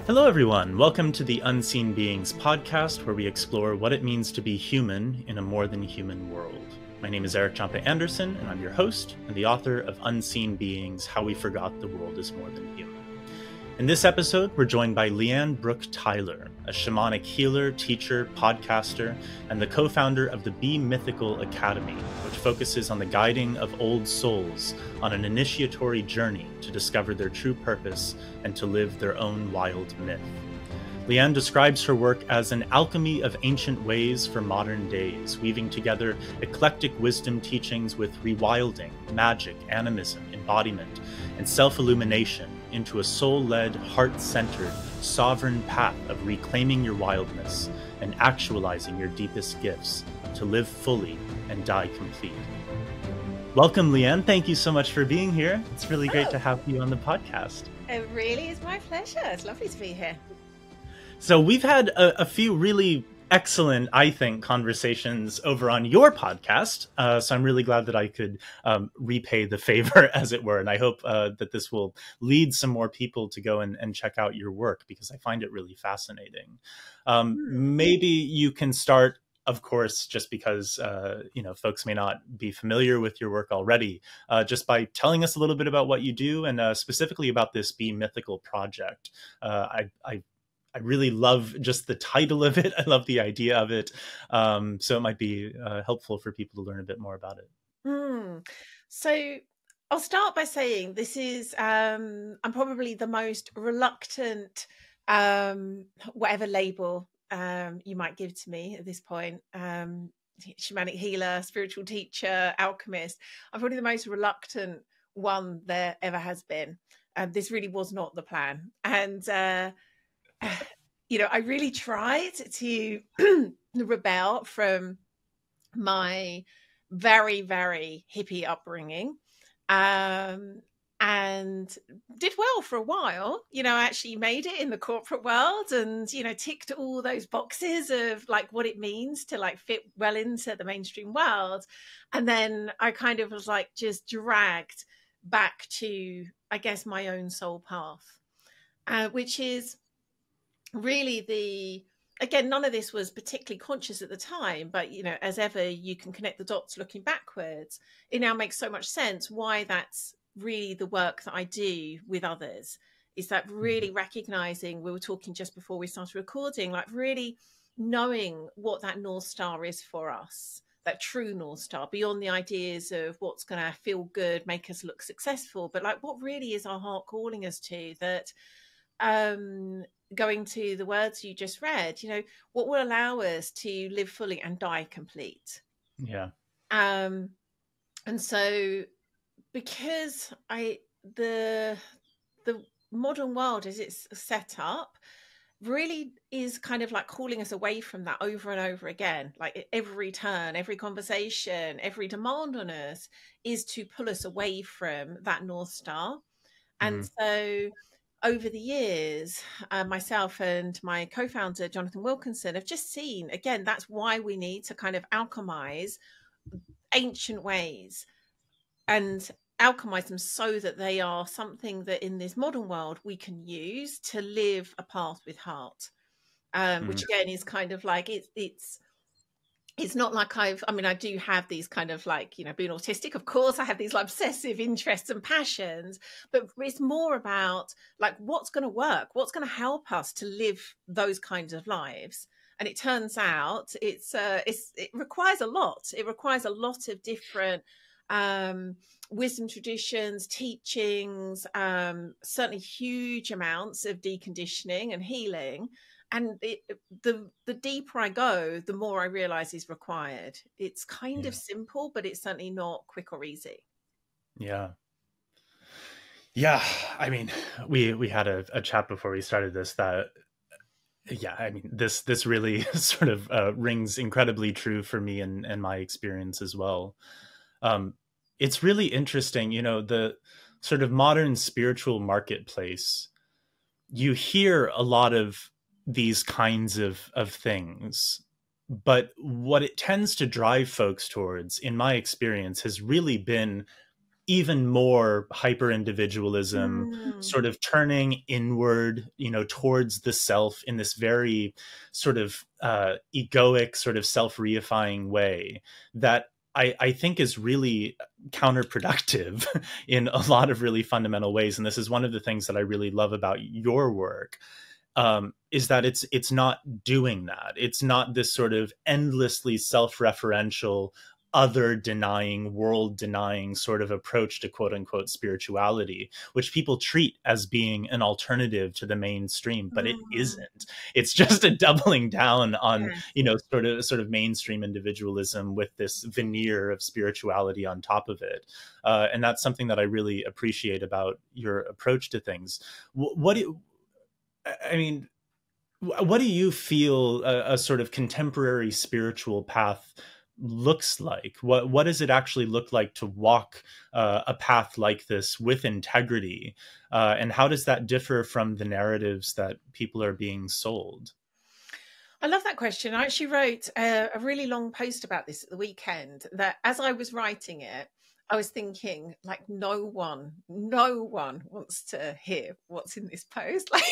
Hello, everyone. Welcome to the Unseen Beings podcast, where we explore what it means to be human in a more than human world. My name is Erik Jampa Andersson, and I'm your host and the author of Unseen Beings: How We Forgot the World is More Than Human. In this episode, we're joined by Lian Brook-Tyler, a shamanic healer, teacher, podcaster, and the co-founder of the Be Mythical Academy, which focuses on the guiding of old souls on an initiatory journey to discover their true purpose and to live their own wild myth. Lian describes her work as an alchemy of ancient ways for modern days, weaving together eclectic wisdom teachings with rewilding, magic, animism, embodiment, and self-illumination into a soul-led, heart-centered, sovereign path of reclaiming your wildness and actualizing your deepest gifts to live fully and die complete. Welcome, Lian. Thank you so much for being here. It's really great to have you on the podcast. It really is my pleasure. It's lovely to be here. So we've had a few really excellent, I think, conversations over on your podcast. So I'm really glad that I could repay the favor, as it were. And I hope that this will lead some more people to go and check out your work, because I find it really fascinating. Maybe you can start, of course, just because, folks may not be familiar with your work already, just by telling us a little bit about what you do and specifically about this Be Mythical project. I really love just the title of it. I love the idea of it. So it might be helpful for people to learn a bit more about it. So I'll start by saying this is, I'm probably the most reluctant, whatever label you might give to me at this point. Shamanic healer, spiritual teacher, alchemist. I'm probably the most reluctant one there ever has been. This really was not the plan. And I really tried to rebel from my very, very hippie upbringing, and did well for a while. I actually made it in the corporate world and, ticked all those boxes of like what it means to like fit well into the mainstream world. And then I kind of was like just dragged back to, I guess, my own soul path, which is really again, none of this was particularly conscious at the time, but, as ever, you can connect the dots looking backwards. It now makes so much sense why that's really the work that I do with others, is that really recognizing, we were talking just before we started recording, like really knowing what that North Star is for us, that true North Star, beyond the ideas of what's going to feel good, make us look successful, but like what really is our heart calling us to, that going to the words you just read, what will allow us to live fully and die complete. Yeah. And so because the modern world as it's set up really is kind of like calling us away from that over and over again. Like every turn, every conversation, every demand on us is to pull us away from that North Star. And so over the years, myself and my co-founder, Jonathan Wilkinson, have just seen, again, that's why we need to kind of alchemize ancient ways and alchemize them so that they are something that in this modern world we can use to live a path with heart, which again is kind of like, it's not like I do have these kind of like, being autistic, of course, I have these like obsessive interests and passions, but it's more about like, what's going to work? What's going to help us to live those kinds of lives? And it turns out it requires a lot. It requires a lot of different wisdom traditions, teachings, certainly huge amounts of deconditioning and healing. And the deeper I go, the more I realize is required. It's kind of simple, but it's certainly not quick or easy. Yeah. Yeah. I mean, we had a chat before we started this that, this really sort of rings incredibly true for me and my experience as well. It's really interesting, the sort of modern spiritual marketplace. You hear a lot of these kinds of things, but what it tends to drive folks towards, in my experience, has really been even more hyper individualism, Mm. sort of turning inward, towards the self in this very sort of egoic, sort of self-reifying way that I think is really counterproductive in a lot of really fundamental ways. And this is one of the things that I really love about your work, is that it's not doing that. It's not this sort of endlessly self-referential, other denying, world denying sort of approach to quote unquote spirituality, which people treat as being an alternative to the mainstream, but it Mm. isn't. It's just a doubling down on, Yes. sort of mainstream individualism with this veneer of spirituality on top of it. And that's something that I really appreciate about your approach to things. What do you, I mean, what do you feel a sort of contemporary spiritual path looks like? What does it actually look like to walk a path like this with integrity? And how does that differ from the narratives that people are being sold? I love that question. I actually wrote a really long post about this at the weekend, that as I was writing it, I was thinking, like, no one wants to hear what's in this post. Like,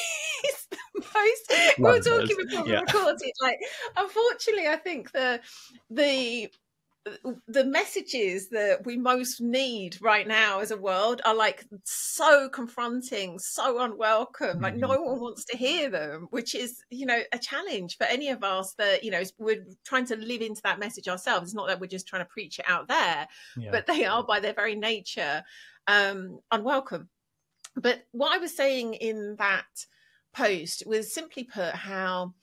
it's the post. We One were of those. talking before we Yeah. recorded. Like, unfortunately, I think the the messages that we most need right now as a world are like so confronting, so unwelcome. Like, no one wants to hear them, which is, a challenge for any of us that, we're trying to live into that message ourselves. It's not that we're just trying to preach it out there, Yeah. but they are by their very nature unwelcome. But what I was saying in that post was, simply put, how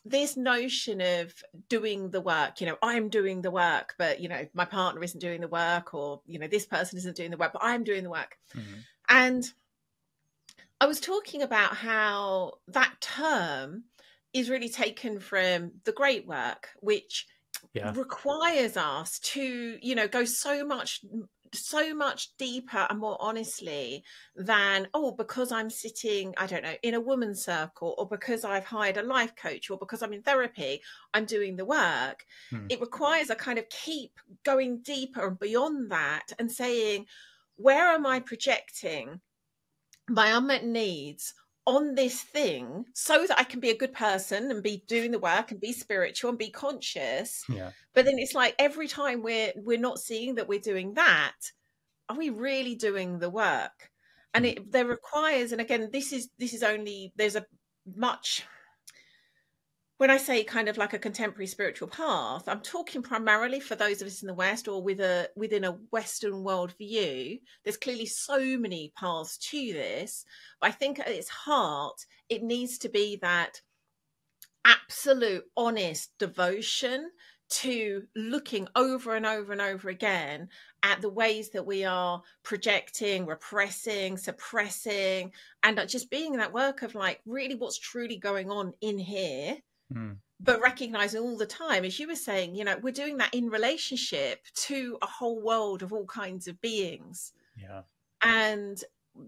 this notion of doing the work, I'm doing the work, but, my partner isn't doing the work, or, this person isn't doing the work, but I'm doing the work. Mm-hmm. And I was talking about how that term is really taken from the great work, which requires us to, go so much deeper and more honestly than, because I'm sitting, I don't know, in a woman's circle, or because I've hired a life coach, or because I'm in therapy, I'm doing the work. It requires a kind of keep going deeper and beyond that, and saying, where am I projecting my unmet needs on this thing, so that I can be a good person and be doing the work and be spiritual and be conscious. Yeah. But then it's like, every time we're not seeing that we're doing that, are we really doing the work? And there requires, and again, this is only, there's a much, when I say kind of like a contemporary spiritual path, I'm talking primarily for those of us in the West, or within a Western worldview. There's clearly so many paths to this, but I think at its heart, it needs to be that absolute honest devotion to looking over and over and over again at the ways that we are projecting, repressing, suppressing, and just being in that work of, like, really what's truly going on in here. But recognizing all the time, as you were saying, we're doing that in relationship to a whole world of all kinds of beings. Yeah. And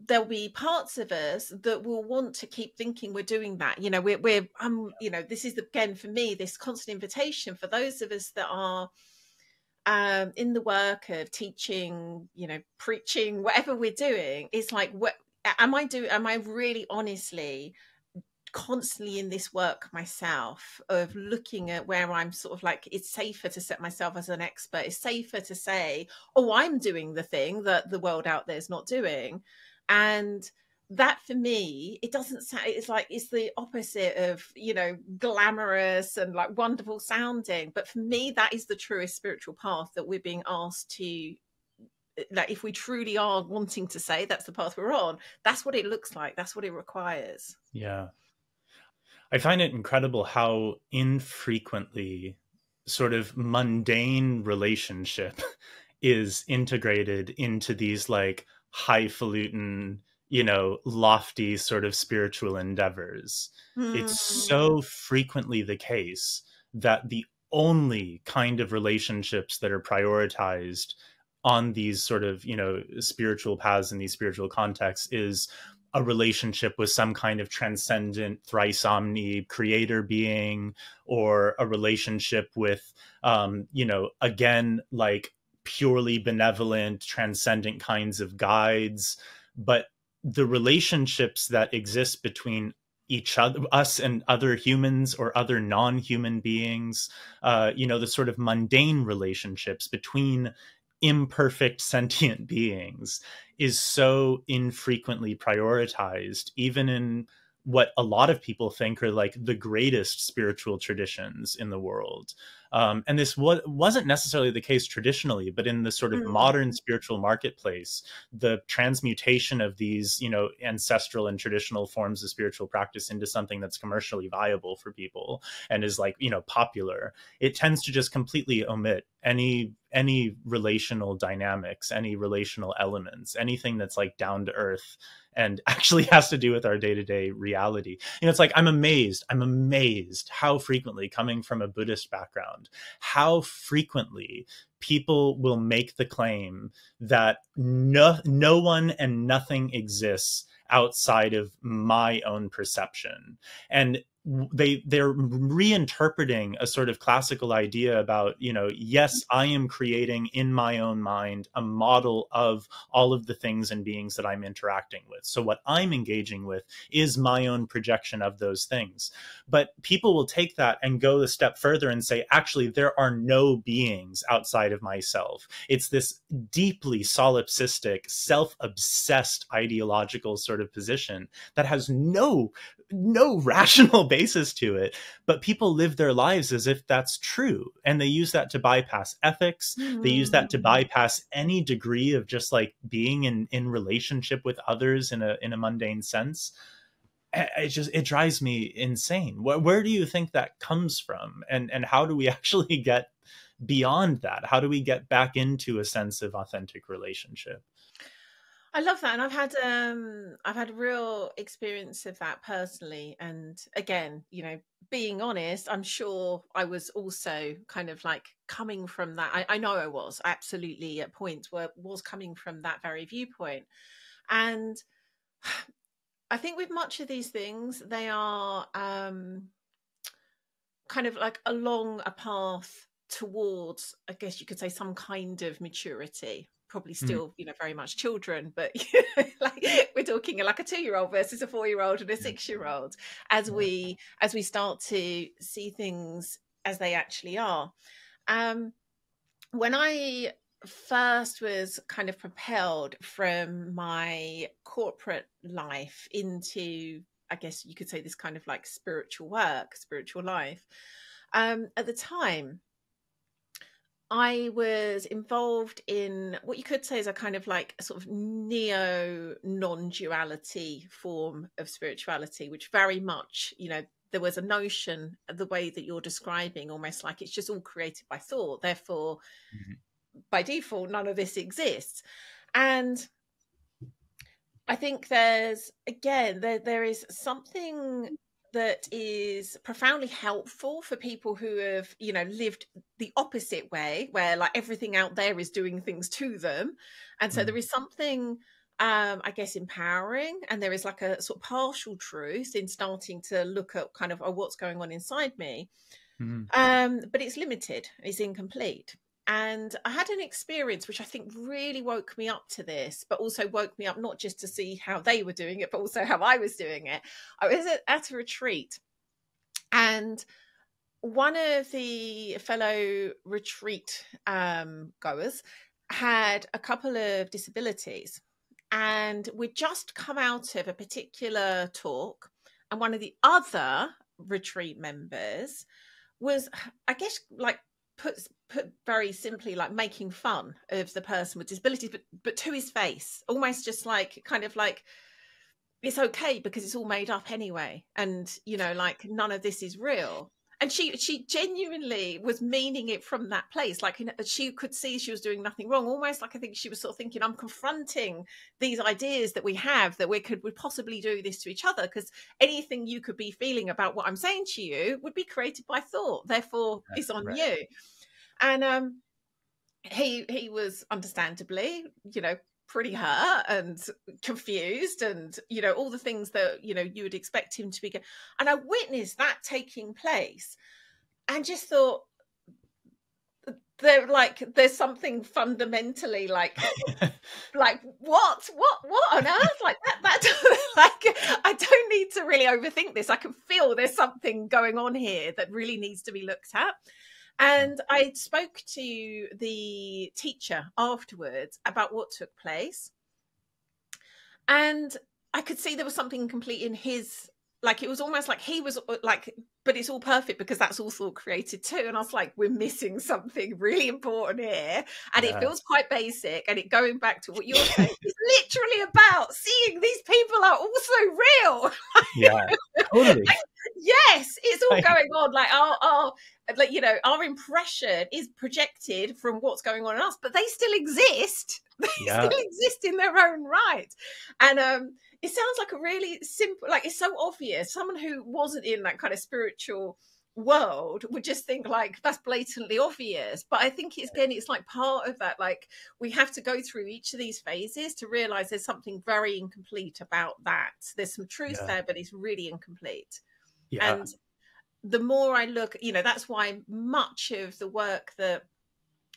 there'll be parts of us that will want to keep thinking we're doing that. This is, again, for me, this constant invitation for those of us that are in the work of teaching, preaching, whatever we're doing. It's like, what am I really honestly constantly in this work myself, of looking at where I'm sort of like, it's safer to set myself as an expert. It's safer to say, I'm doing the thing that the world out there is not doing. And that, for me, it doesn't sound, it's like, it's the opposite of, glamorous and like wonderful sounding. But for me, that is the truest spiritual path that we're being asked to, like, if we truly are wanting to say that's the path we're on, that's what it looks like. That's what it requires. Yeah. I find it incredible how infrequently sort of mundane relationship is integrated into these like highfalutin, lofty sort of spiritual endeavors. It's so frequently the case that the only kind of relationships that are prioritized on these sort of, spiritual paths in these spiritual contexts is a relationship with some kind of transcendent thrice omni creator being, or a relationship with, again, like purely benevolent, transcendent kinds of guides, but the relationships that exist between each other, us and other humans or other non-human beings, the sort of mundane relationships between imperfect sentient beings, is so infrequently prioritized, even in what a lot of people think are like the greatest spiritual traditions in the world. And this wasn't necessarily the case traditionally, but in the sort of modern spiritual marketplace, the transmutation of these, ancestral and traditional forms of spiritual practice into something that's commercially viable for people and is like, popular, it tends to just completely omit any relational dynamics, any relational elements, anything that's like down to earth and actually has to do with our day-to-day reality. It's like, I'm amazed how frequently, coming from a Buddhist background, how frequently people will make the claim that no one and nothing exists outside of my own perception. And they're reinterpreting a sort of classical idea about, yes, I am creating in my own mind a model of all of the things and beings that I'm interacting with. So what I'm engaging with is my own projection of those things. But people will take that and go a step further and say, actually, there are no beings outside of myself. It's this deeply solipsistic, self-obsessed ideological sort of position that has no rational basis to it, but people live their lives as if that's true, and they use that to bypass ethics. They use that to bypass any degree of just like being in relationship with others in a mundane sense. It drives me insane. Where do you think that comes from, and how do we actually get beyond that? How do we get back into a sense of authentic relationship? I love that, and I've had a real experience of that personally. And again, being honest, I'm sure I was also kind of like coming from that. I know I was absolutely at points where was coming from that very viewpoint. And I think with much of these things, they are kind of like along a path towards, I guess you could say, some kind of maturity. Probably still, very much children, but like we're talking like a 2-year-old versus a 4-year-old and a 6-year-old as we start to see things as they actually are. When I first was kind of propelled from my corporate life into, I guess you could say, this kind of like spiritual life, at the time, I was involved in what you could say is a kind of like a sort of neo non-duality form of spirituality, which very much, there was a notion of the way that you're describing, almost like it's just all created by thought. Therefore, by default, none of this exists. And I think there is something that is profoundly helpful for people who have, lived the opposite way, where like everything out there is doing things to them. And so there is something, I guess, empowering, and there is like a sort of partial truth in starting to look at kind of what's going on inside me. But it's limited, it's incomplete. And I had an experience which I think really woke me up to this, but also woke me up not just to see how they were doing it, but also how I was doing it. I was at a retreat, and one of the fellow retreat goers had a couple of disabilities, and we'd just come out of a particular talk, and one of the other retreat members was, I guess, like put very simply, like making fun of the person with disabilities, but to his face, almost just like kind of like, it's okay because it's all made up anyway, and like none of this is real. And she genuinely was meaning it from that place, like she could see she was doing nothing wrong, almost like I think she was sort of thinking, I'm confronting these ideas that we have that we possibly do this to each other, because anything you could be feeling about what I'm saying to you would be created by thought, therefore it's on you. And he was understandably, pretty hurt and confused, and all the things that you would expect him to be. And I witnessed that taking place, and just thought, they're like, there's something fundamentally like what on earth, like that like, I don't need to really overthink this. I can feel there's something going on here that really needs to be looked at. And I spoke to the teacher afterwards about what took place, and I could see there was something incomplete in his, like, it was almost like he was like, but it's all perfect because that's all thought created too. And I was like, we're missing something really important here. And it feels quite basic. And it, going back to what you're saying, is literally about seeing these people are also real. Yeah, totally. Yes, it's all going on. Like our like, you know, our impression is projected from what's going on in us, but they still exist. They still exist in their own right. And it sounds like a really simple, like, it's so obvious. Someone who wasn't in that kind of spiritual world would just think like, that's blatantly obvious. But I think it's, again, it's like part of that, like, we have to go through each of these phases to realize there's something very incomplete about that. There's some truth there, but it's really incomplete. And the more I look, you know, that's why much of the work that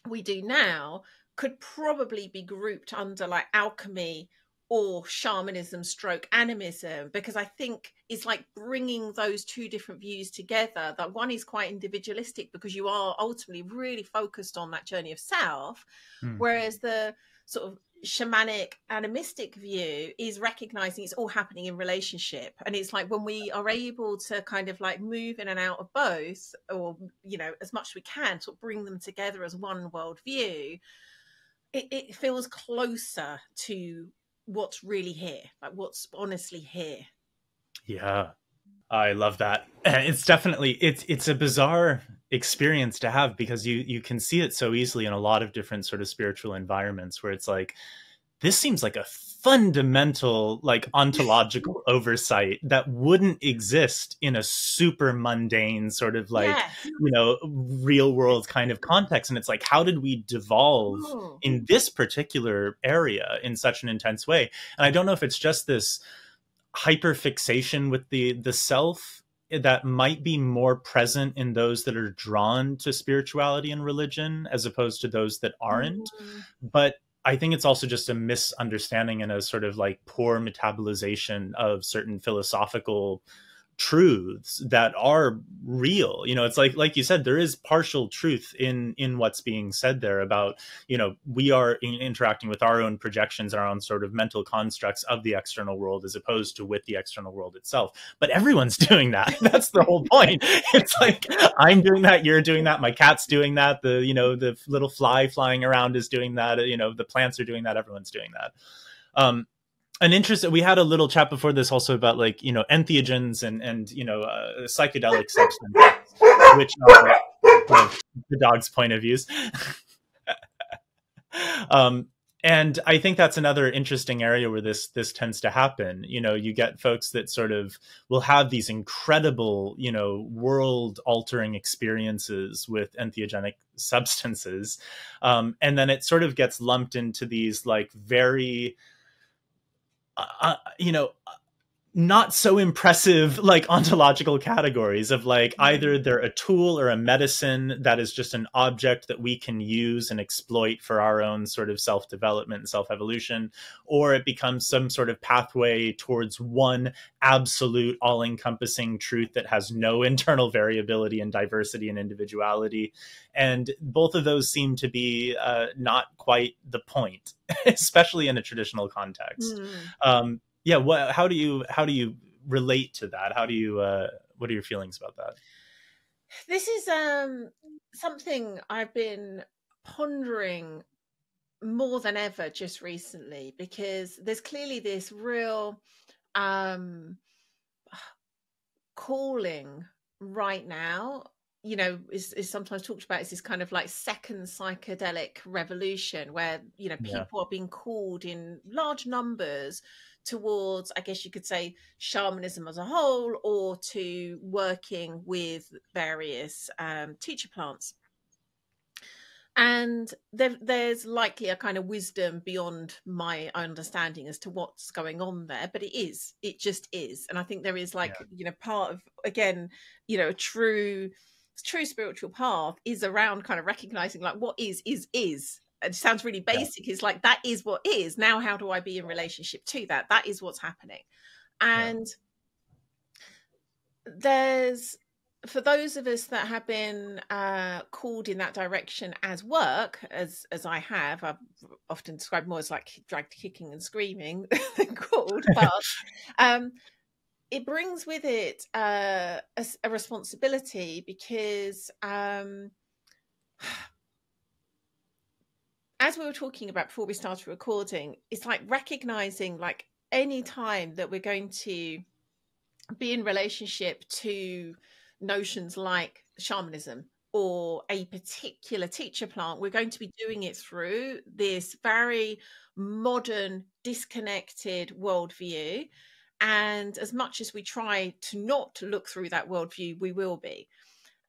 we do now could probably be grouped under like alchemy or shamanism stroke animism, because I think it's like bringing those two different views together. That one is quite individualistic because you are ultimately really focused on that journey of self, whereas the sort of shamanic animistic view is recognizing it's all happening in relationship. And it's like, when we are able to kind of like move in and out of both, or, you know, as much as we can, sort of bring them together as one worldview, it feels closer to what's really here, like what's honestly here. Yeah, I love that. It's definitely, it's a bizarre experience to have, because you can see it so easily in a lot of different sort of spiritual environments where it's like, this seems like a fundamental, like, ontological oversight that wouldn't exist in a super mundane sort of like, you know, real world kind of context. And it's like, how did we devolve in this particular area in such an intense way? And I don't know if it's just this hyperfixation with the self that might be more present in those that are drawn to spirituality and religion as opposed to those that aren't. But I think it's also just a misunderstanding and a sort of like poor metabolization of certain philosophical truths that are real. You know, it's like you said, there is partial truth in what's being said there about, you know, we are interacting with our own projections, our own sort of mental constructs of the external world as opposed to with the external world itself. But everyone's doing that. That's the whole point. It's like, I'm doing that, you're doing that, my cat's doing that, the, you know, the little fly flying around is doing that, you know, the plants are doing that, everyone's doing that. An interest, we had a little chat before this also about, like, you know, entheogens and you know, psychedelic substances, which are the dog's point of views. And I think that's another interesting area where this tends to happen. You know, you get folks that sort of will have these incredible, you know, world altering experiences with entheogenic substances. And then it sort of gets lumped into these like very, you know, not so impressive like ontological categories of like, either they're a tool or a medicine that is just an object that we can use and exploit for our own sort of self-development and self-evolution, or it becomes some sort of pathway towards one absolute all-encompassing truth that has no internal variability and diversity and individuality. And both of those seem to be not quite the point, especially in a traditional context. Yeah, how do you relate to that? How do you what are your feelings about that? This is something I've been pondering more than ever just recently, because there's clearly this real calling right now. You know, is sometimes talked about as this kind of like second psychedelic revolution, where, you know, people are being called in large numbers towards, I guess you could say, shamanism as a whole, or to working with various teacher plants. And there's likely a kind of wisdom beyond my understanding as to what's going on there, but it just is. And I think there is like, you know, part of, again, you know, a true true spiritual path is around kind of recognizing like what is. It sounds really basic. It's like, that is what is. Now, how do I be in relationship to that? That is what's happening. And there's, for those of us that have been called in that direction as work, as I have, I've often described more as like dragged kicking and screaming than called, but it brings with it a responsibility, because as we were talking about before we started recording, it's like recognizing like any time that we're going to be in relationship to notions like shamanism or a particular teacher plant, we're going to be doing it through this very modern, disconnected worldview. And as much as we try to not look through that worldview, we will be.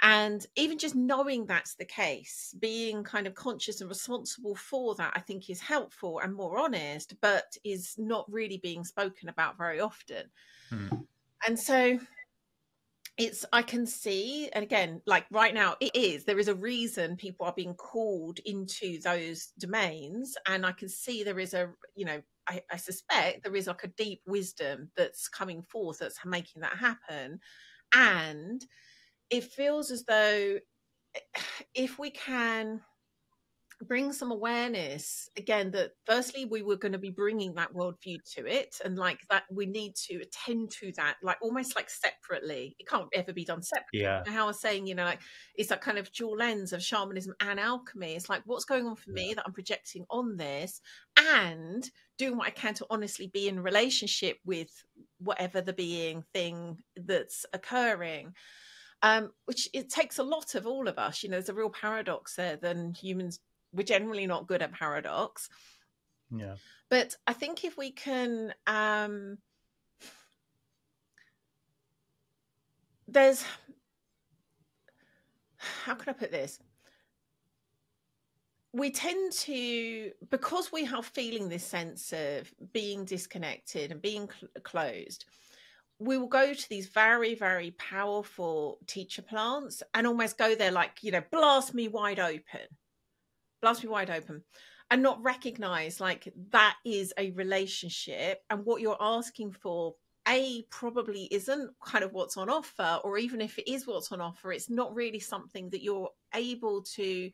And even just knowing that's the case, being kind of conscious and responsible for that, I think is helpful and more honest, but is not really being spoken about very often. And so I can see, and again, like right now, there is a reason people are being called into those domains. And I can see there is a, I suspect there is like a deep wisdom that's coming forth that's making that happen. And it feels as though if we can bring some awareness, again, that firstly, we were going to be bringing that worldview to it, and like that we need to attend to that, like almost like separately. It can't ever be done separately. How I was saying, like it's that kind of dual lens of shamanism and alchemy. It's like, what's going on for me that I'm projecting on this, and doing what I can to honestly be in relationship with whatever the being thing that's occurring. Which it takes a lot of all of us. There's a real paradox there. Then humans, we're generally not good at paradox. But I think if we can, there's, how can I put this? We tend to, because we are feeling this sense of being disconnected and being closed, we will go to these very, very powerful teacher plants and almost go there like, blast me wide open, and not recognize like that is a relationship, and what you're asking for, probably isn't kind of what's on offer, or even if it is what's on offer, it's not really something that you're able to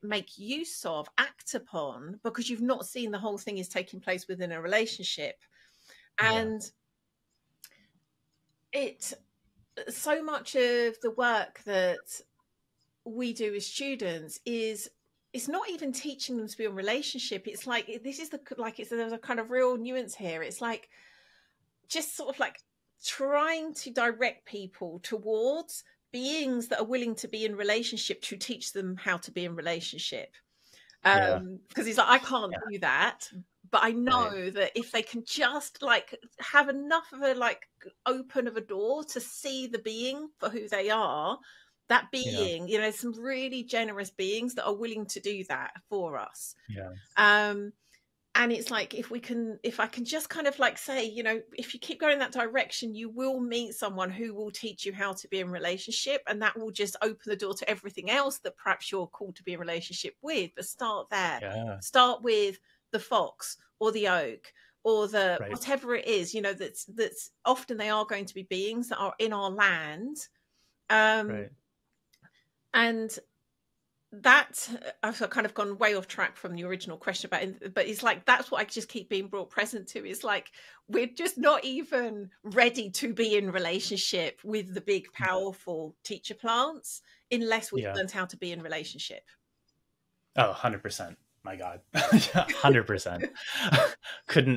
make use of, act upon, because you've not seen the whole thing is taking place within a relationship. And so much of the work that we do as students is, it's not even teaching them to be in relationship. It's like, there's a kind of real nuance here. It's like just sort of like trying to direct people towards beings that are willing to be in relationship, to teach them how to be in relationship. Because he's like, I can't do that. But I know that if they can just like have enough of a like open of a door to see the being for who they are, that being, some really generous beings that are willing to do that for us. And it's like, if I can just kind of like say, if you keep going that direction, you will meet someone who will teach you how to be in relationship, and that will just open the door to everything else that perhaps you're called to be in relationship with. But start there. Start with the fox or the oak or the whatever it is, that's often they are going to be beings that are in our land. And that, I've kind of gone way off track from the original question about it, but it's like, that's what I just keep being brought present to. It's like, we're just not even ready to be in relationship with the big, powerful teacher plants unless we've learned how to be in relationship. Oh, 100%. My God, 100%.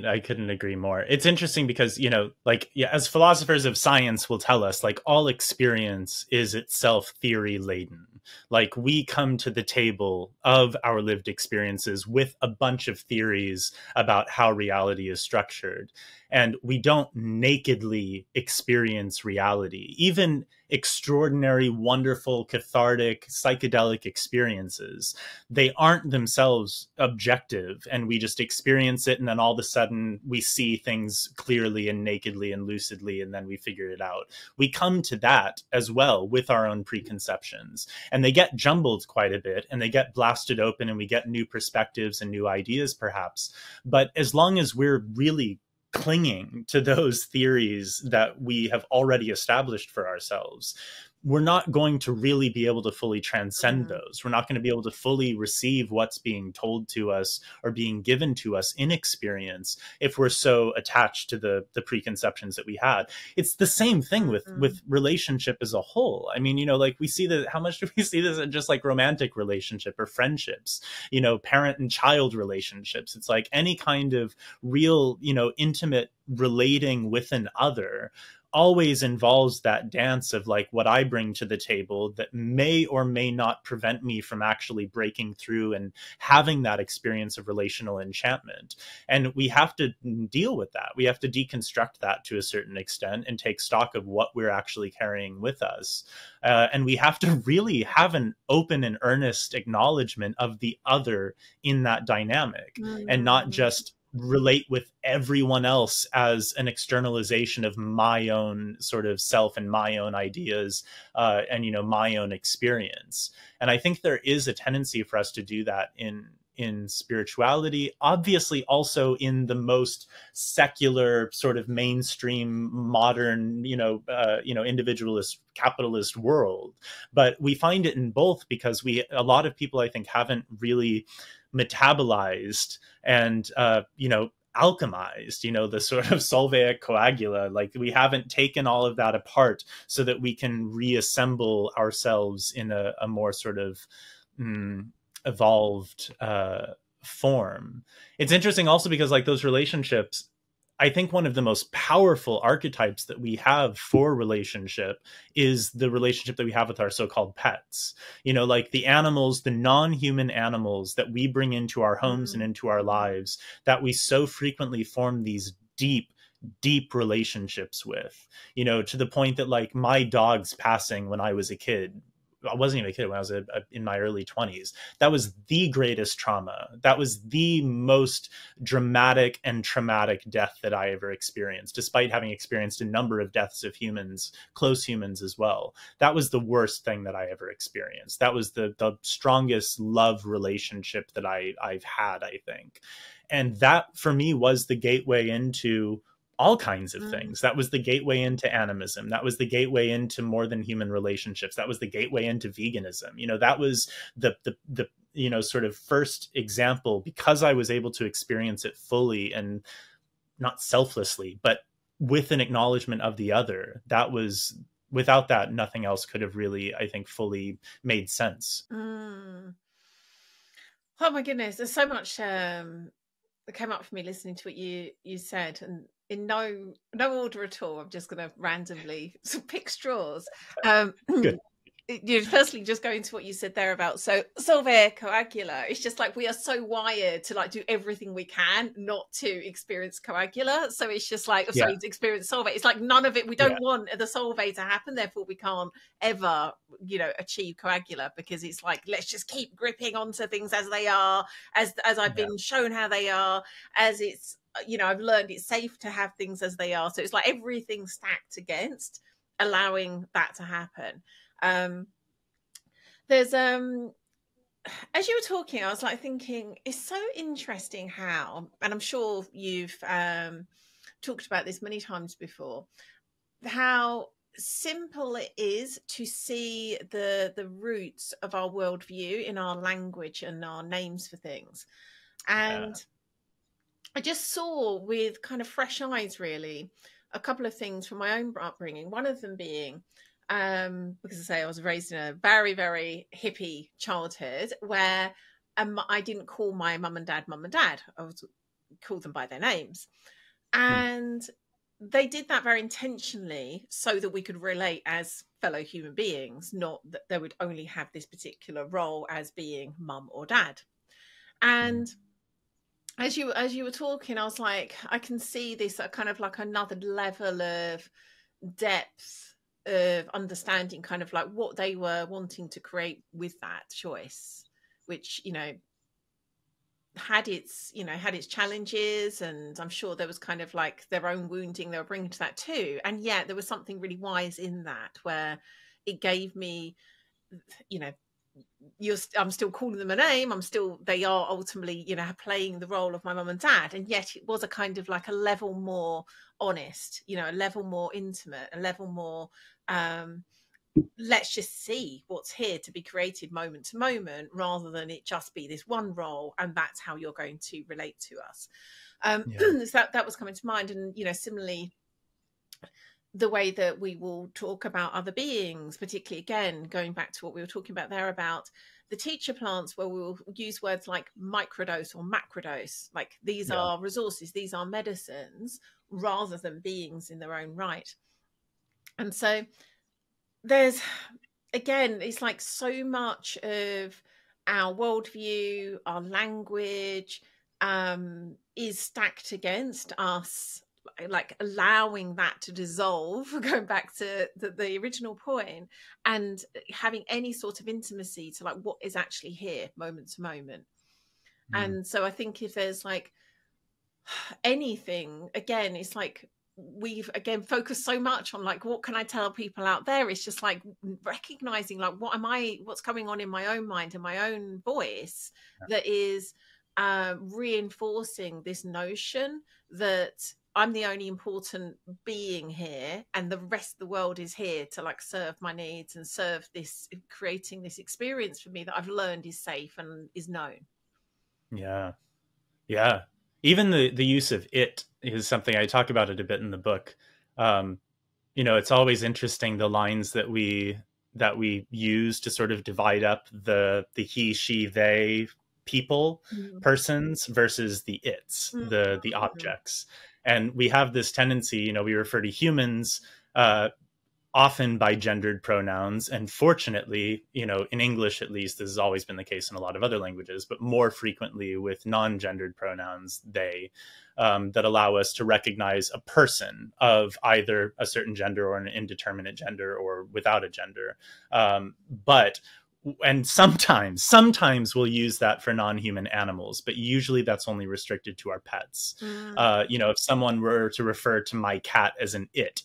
I couldn't agree more. It's interesting because, as philosophers of science will tell us, like, all experience is itself theory laden. Like, we come to the table of our lived experiences with a bunch of theories about how reality is structured. and we don't nakedly experience reality. Even extraordinary, wonderful, cathartic, psychedelic experiences, they aren't themselves objective, and we just experience it, and then all of a sudden we see things clearly and nakedly and lucidly, and then we figure it out. We come to that as well with our own preconceptions, and they get jumbled quite a bit, and they get blasted open, and we get new perspectives and new ideas perhaps. But as long as we're really clinging to those theories that we have already established for ourselves, we're not going to really be able to fully transcend those. We're not going to be able to fully receive what's being told to us or being given to us in experience if we're so attached to the preconceptions that we had. It's the same thing with relationship as a whole. I mean, you know, like we see that, how much do we see this in just like romantic relationship or friendships, you know, parent and child relationships? It's like any kind of real, you know, intimate relating with an other always involves that dance of like what I bring to the table that may or may not prevent me from actually breaking through and having that experience of relational enchantment. And we have to deal with that. We have to deconstruct that to a certain extent and take stock of what we're actually carrying with us. And we have to really have an open and earnest acknowledgement of the other in that dynamic, and not just relate with everyone else as an externalization of my own sort of self and my own ideas, and, you know, my own experience. And I think there is a tendency for us to do that in spirituality, obviously also in the most secular sort of mainstream modern, individualist capitalist world. But we find it in both because a lot of people, I think, haven't really metabolized and alchemized, the sort of solveic coagula. Like, we haven't taken all of that apart so that we can reassemble ourselves in a more sort of evolved form. It's interesting also because, like, those relationships, I think one of the most powerful archetypes that we have for relationship is the relationship that we have with our so-called pets. Like the animals, the non-human animals that we bring into our homes and into our lives, that we so frequently form these deep relationships with, to the point that, like, my dog's passing when I was a kid, I wasn't even a kid, when I was in my early 20s. That was the greatest trauma. That was the most dramatic and traumatic death that I ever experienced, despite having experienced a number of deaths of humans, close humans as well. That was the worst thing that I ever experienced. That was the strongest love relationship that I've had, I think. And that, for me, was the gateway into all kinds of things. That was the gateway into animism. That was the gateway into more than human relationships. That was the gateway into veganism. That was the sort of first example, because I was able to experience it fully, and not selflessly, but with an acknowledgement of the other. That was, without that, nothing else could have really, I think, fully made sense. Oh my goodness, there's so much that came up for me listening to what you said, and in no order at all. I'm just going to randomly pick straws. Good. Firstly, just going to what you said there about solveic coagula. It's just like, we are so wired to, like, do everything we can not to experience coagula. So it's just like, to experience solvate. It's like none of it. We don't want the solvate to happen. Therefore, we can't ever, achieve coagula, because it's like, let's just keep gripping onto things as they are, as I've been shown how they are, as it's, I've learned it's safe to have things as they are. So it's like everything stacked against allowing that to happen. There's as you were talking, I was like thinking, it's so interesting how, and I'm sure you've talked about this many times before, how simple it is to see the roots of our worldview in our language and our names for things. And I just saw with kind of fresh eyes, really, a couple of things from my own upbringing. One of them being, because I say I was raised in a very, very hippie childhood, where I didn't call my mum and dad. I would call them by their names. And they did that very intentionally so that we could relate as fellow human beings, not that they would only have this particular role as being mum or dad. And as you were talking, I was like, I can see this kind of like another level of depth of understanding, kind of like what they were wanting to create with that choice, which, you know, had its, you know, had its challenges, and I'm sure there was kind of like their own wounding they were bringing to that too. And yet there was something really wise in that, where it gave me, you know, I'm still calling them a name, they are ultimately, you know, playing the role of my mum and dad, and yet it was a kind of like a level more honest, you know, a level more intimate, a level more let's just see what's here to be created moment to moment, rather than it just be this one role and that's how you're going to relate to us. So that was coming to mind. And, you know, similarly, the way that we will talk about other beings, particularly, again, going back to what we were talking about there about the teacher plants, where we'll use words like microdose or macrodose, like these are resources, these are medicines, rather than beings in their own right. And so there's, again, it's like so much of our worldview, our language is stacked against us, like allowing that to dissolve, going back to the original point, and having any sort of intimacy to like what is actually here moment to moment. And so I think if there's like anything, again, it's like we've again focused so much on like what can I tell people out there. It's just like recognizing like what's going on in my own mind and my own voice that is reinforcing this notion that I'm the only important being here, and the rest of the world is here to like serve my needs and serve this, creating this experience for me that I've learned is safe and is known. Yeah. Even the use of it is something I talk about it a bit in the book. You know, it's always interesting, the lines that we use to sort of divide up the he, she, they people, persons versus the its, the objects. And we have this tendency, you know, we refer to humans often by gendered pronouns. And fortunately, you know, in English, at least, this has always been the case in a lot of other languages, but more frequently with non-gendered pronouns, they, that allow us to recognize a person of either a certain gender or an indeterminate gender or without a gender. And sometimes we'll use that for non-human animals, but usually that's only restricted to our pets. You know, if someone were to refer to my cat as an it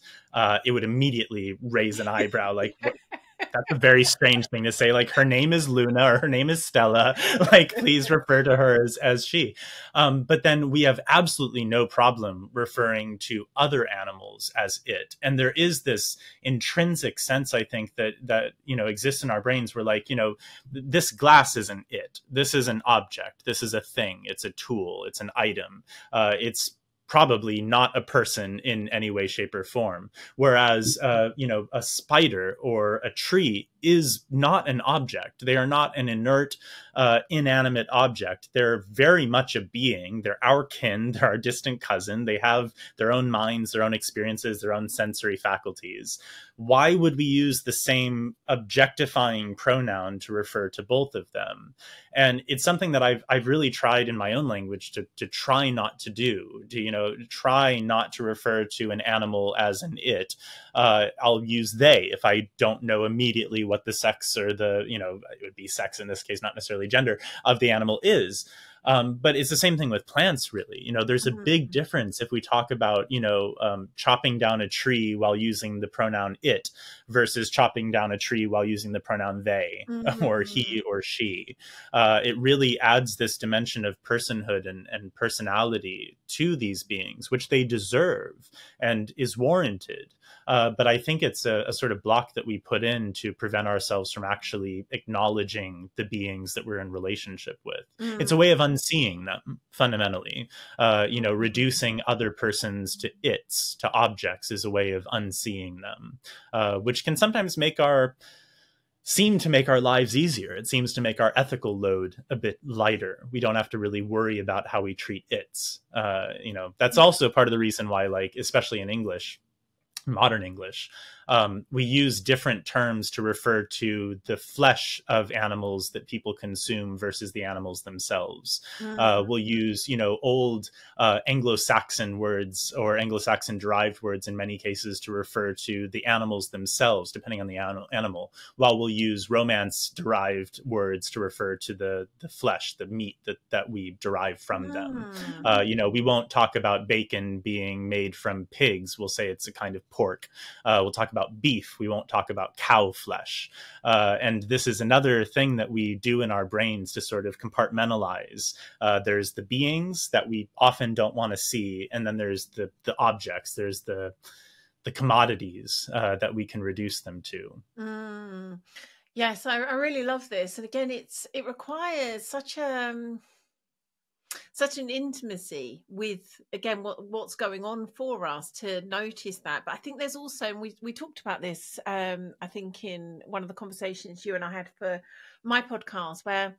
would immediately raise an eyebrow, like, that's a very strange thing to say. Like, her name is Luna or her name is Stella. Like, please refer to her as she. But then we have absolutely no problem referring to other animals as it. And there is this intrinsic sense, I think, that you know, exists in our brains. Where like, you know, this glass isn't it. This is an object. This is a thing. It's a tool. It's an item. It's probably not a person in any way, shape, or form. Whereas, you know, a spider or a tree is not an object. They are not an inert, inanimate object. They're very much a being. They're our kin. They're our distant cousin. They have their own minds, their own experiences, their own sensory faculties. Why would we use the same objectifying pronoun to refer to both of them? And it's something that I've really tried in my own language to try not to do, to, you know, try not to refer to an animal as an it. I'll use they if I don't know immediately what the sex, or the, you know, it would be sex in this case, not necessarily gender, of the animal is. But it's the same thing with plants, really. You know, there's a big difference if we talk about, you know, chopping down a tree while using the pronoun it versus chopping down a tree while using the pronoun they or he or she. It really adds this dimension of personhood and personality to these beings, which they deserve and is warranted. But I think it's a sort of block that we put in to prevent ourselves from actually acknowledging the beings that we're in relationship with. It's a way of unseeing them, fundamentally. You know, reducing other persons to its, to objects, is a way of unseeing them, which can sometimes seem to make our lives easier. It seems to make our ethical load a bit lighter. We don't have to really worry about how we treat its. You know, that's also part of the reason why, like, especially in English, modern English, we use different terms to refer to the flesh of animals that people consume versus the animals themselves. We'll use, old Anglo-Saxon words or Anglo-Saxon derived words in many cases to refer to the animals themselves, depending on the animal, while we'll use Romance derived words to refer to the flesh, the meat that we derive from them. We won't talk about bacon being made from pigs. We'll say it's a kind of pork. We'll talk about beef. We won't talk about cow flesh. And this is another thing that we do in our brains to sort of compartmentalize. There's the beings that we often don't want to see. And then there's the objects. There's the commodities that we can reduce them to. Yes, I really love this. And again, it requires such an intimacy with, again, what's going on for us to notice that. But I think there's also, and we talked about this, I think in one of the conversations you and I had for my podcast, where,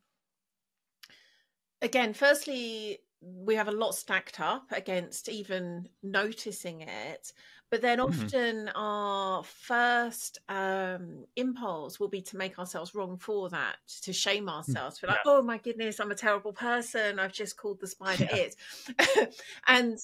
again, firstly, we have a lot stacked up against even noticing it. But then often our first impulse will be to make ourselves wrong for that, to shame ourselves. We're like, oh my goodness, I'm a terrible person. I've just called the spider it. And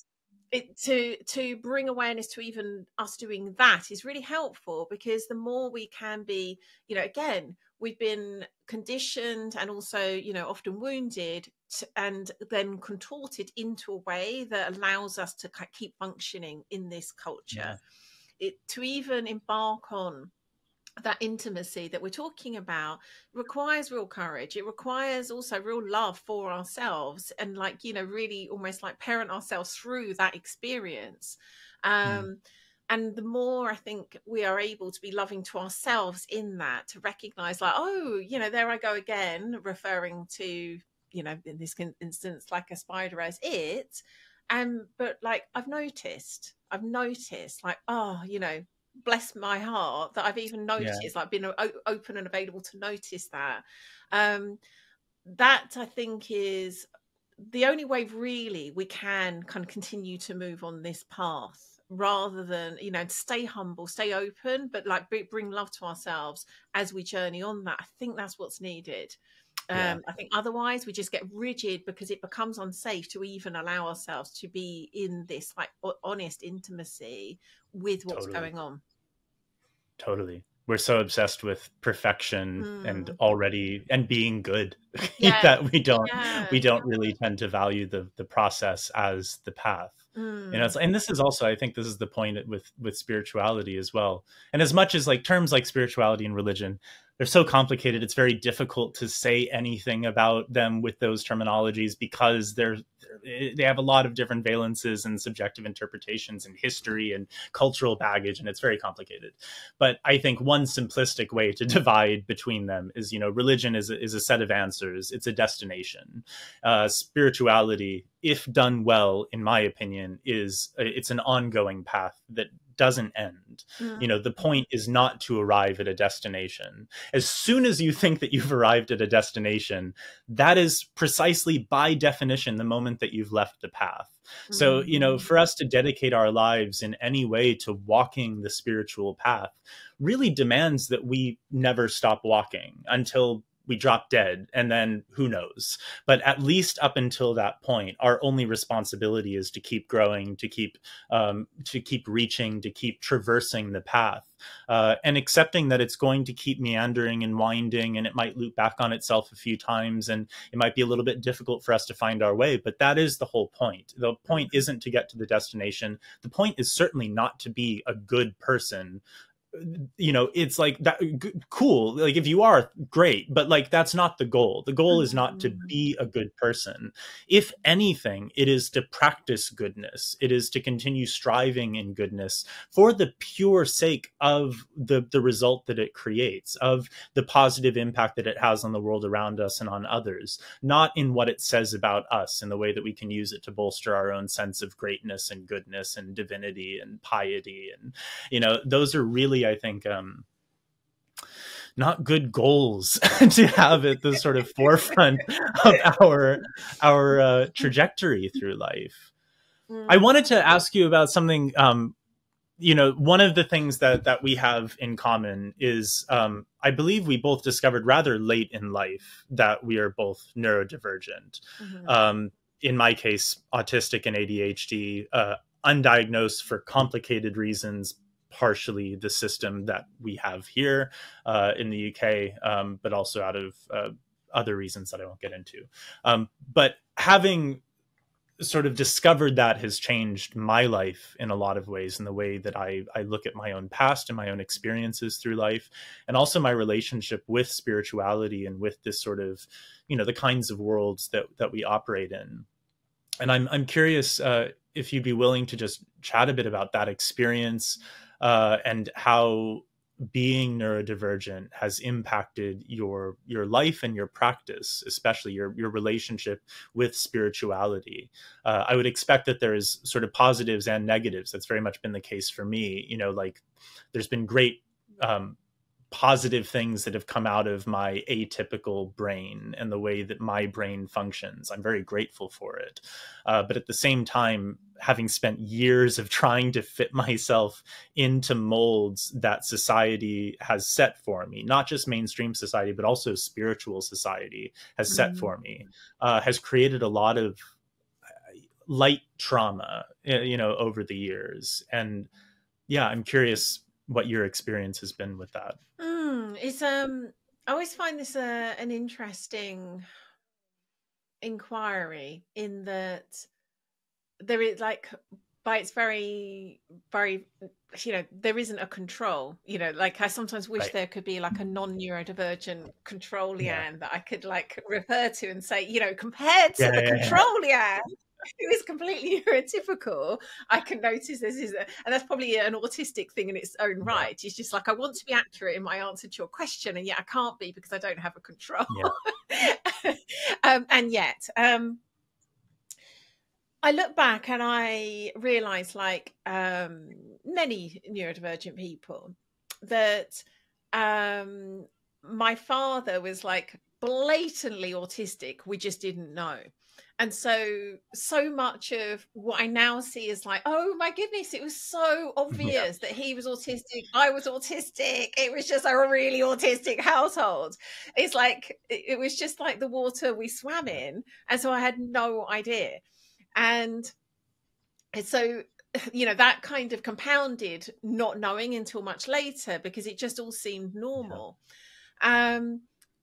to bring awareness to even us doing that is really helpful, because the more we can be, again, we've been conditioned and also, often wounded and then contorted into a way that allows us to keep functioning in this culture. To even embark on that intimacy that we're talking about requires real courage. It requires also real love for ourselves, and really almost like parent ourselves through that experience. And the more I think we are able to be loving to ourselves in that, to recognize there I go again, referring to, in this instance, like a spider as it. But I've noticed bless my heart that I've even noticed, been open and available to notice that. That I think is the only way really we can kind of continue to move on this path, rather than, stay humble, stay open, but bring love to ourselves as we journey on that. I think that's what's needed. I think otherwise we just get rigid, because it becomes unsafe to even allow ourselves to be in this honest intimacy with what's going on. Totally. We're so obsessed with perfection and being good that we don't really tend to value the process as the path. And this is also, I think this is the point with spirituality as well. And as much as terms like spirituality and religion, they're so complicated, it's very difficult to say anything about them with those terminologies, because they have a lot of different valences and subjective interpretations and history and cultural baggage, and it's very complicated. But I think one simplistic way to divide between them is, religion is a set of answers. It's a destination. Spirituality, if done well, in my opinion, it's an ongoing path that doesn't end. The point is not to arrive at a destination. As soon as you think that you've arrived at a destination, that is precisely by definition the moment that you've left the path. So, for us to dedicate our lives in any way to walking the spiritual path really demands that we never stop walking until we drop dead, and then who knows. But at least up until that point, our only responsibility is to keep growing, to keep reaching, to keep traversing the path, and accepting that it's going to keep meandering and winding, and it might loop back on itself a few times, and it might be a little bit difficult for us to find our way. But that is the whole point. The point isn't to get to the destination. The point is certainly not to be a good person. It's that cool. If you are, great, but that's not the goal. The goal is not to be a good person. If anything, it is to practice goodness. It is to continue striving in goodness for the pure sake of the result that it creates, of the positive impact that it has on the world around us and on others, not in what it says about us, in the way that we can use it to bolster our own sense of greatness and goodness and divinity and piety. And, those are really, I think, not good goals to have at the sort of forefront of our trajectory through life. I wanted to ask you about something you know, one of the things that we have in common is, I believe we both discovered rather late in life that we are both neurodivergent. In my case, autistic and ADHD, undiagnosed for complicated reasons, partially the system that we have here in the UK, but also out of other reasons that I won't get into. But having sort of discovered that has changed my life in a lot of ways, in the way that I look at my own past and my own experiences through life, and also my relationship with spirituality and with this sort of, you know, the kinds of worlds that we operate in. And I'm curious if you'd be willing to just chat a bit about that experience and how being neurodivergent has impacted your life and your practice, especially your relationship with spirituality. I would expect that there is sort of positives and negatives. That's very much been the case for me. You know, like there's been great positive things that have come out of my atypical brain and the way that my brain functions. I'm very grateful for it. But at the same time, having spent years of trying to fit myself into molds that society has set for me, not just mainstream society, but also spiritual society has set for me, has created a lot of light trauma, you know, over the years. And yeah, I'm curious what your experience has been with that. It's I always find this an interesting inquiry, in that there is, like, by its very, very, you know, there isn't a control. You know, like I sometimes wish there could be like a non-neurodivergent control Lian that I could like refer to and say, you know, compared to the control Lian, who is completely neurotypical, I can notice this is and that's probably an autistic thing in its own right. It's just like, I want to be accurate in my answer to your question, and yet I can't be because I don't have a control. And yet I look back and I realize, like many neurodivergent people, that my father was like blatantly autistic. We just didn't know. And so much of what I now see is like, oh my goodness, it was so obvious that he was autistic, I was autistic. It was just a really autistic household. It's like, it was just like the water we swam in. And so I had no idea. And so, you know, that kind of compounded not knowing until much later, because it just all seemed normal.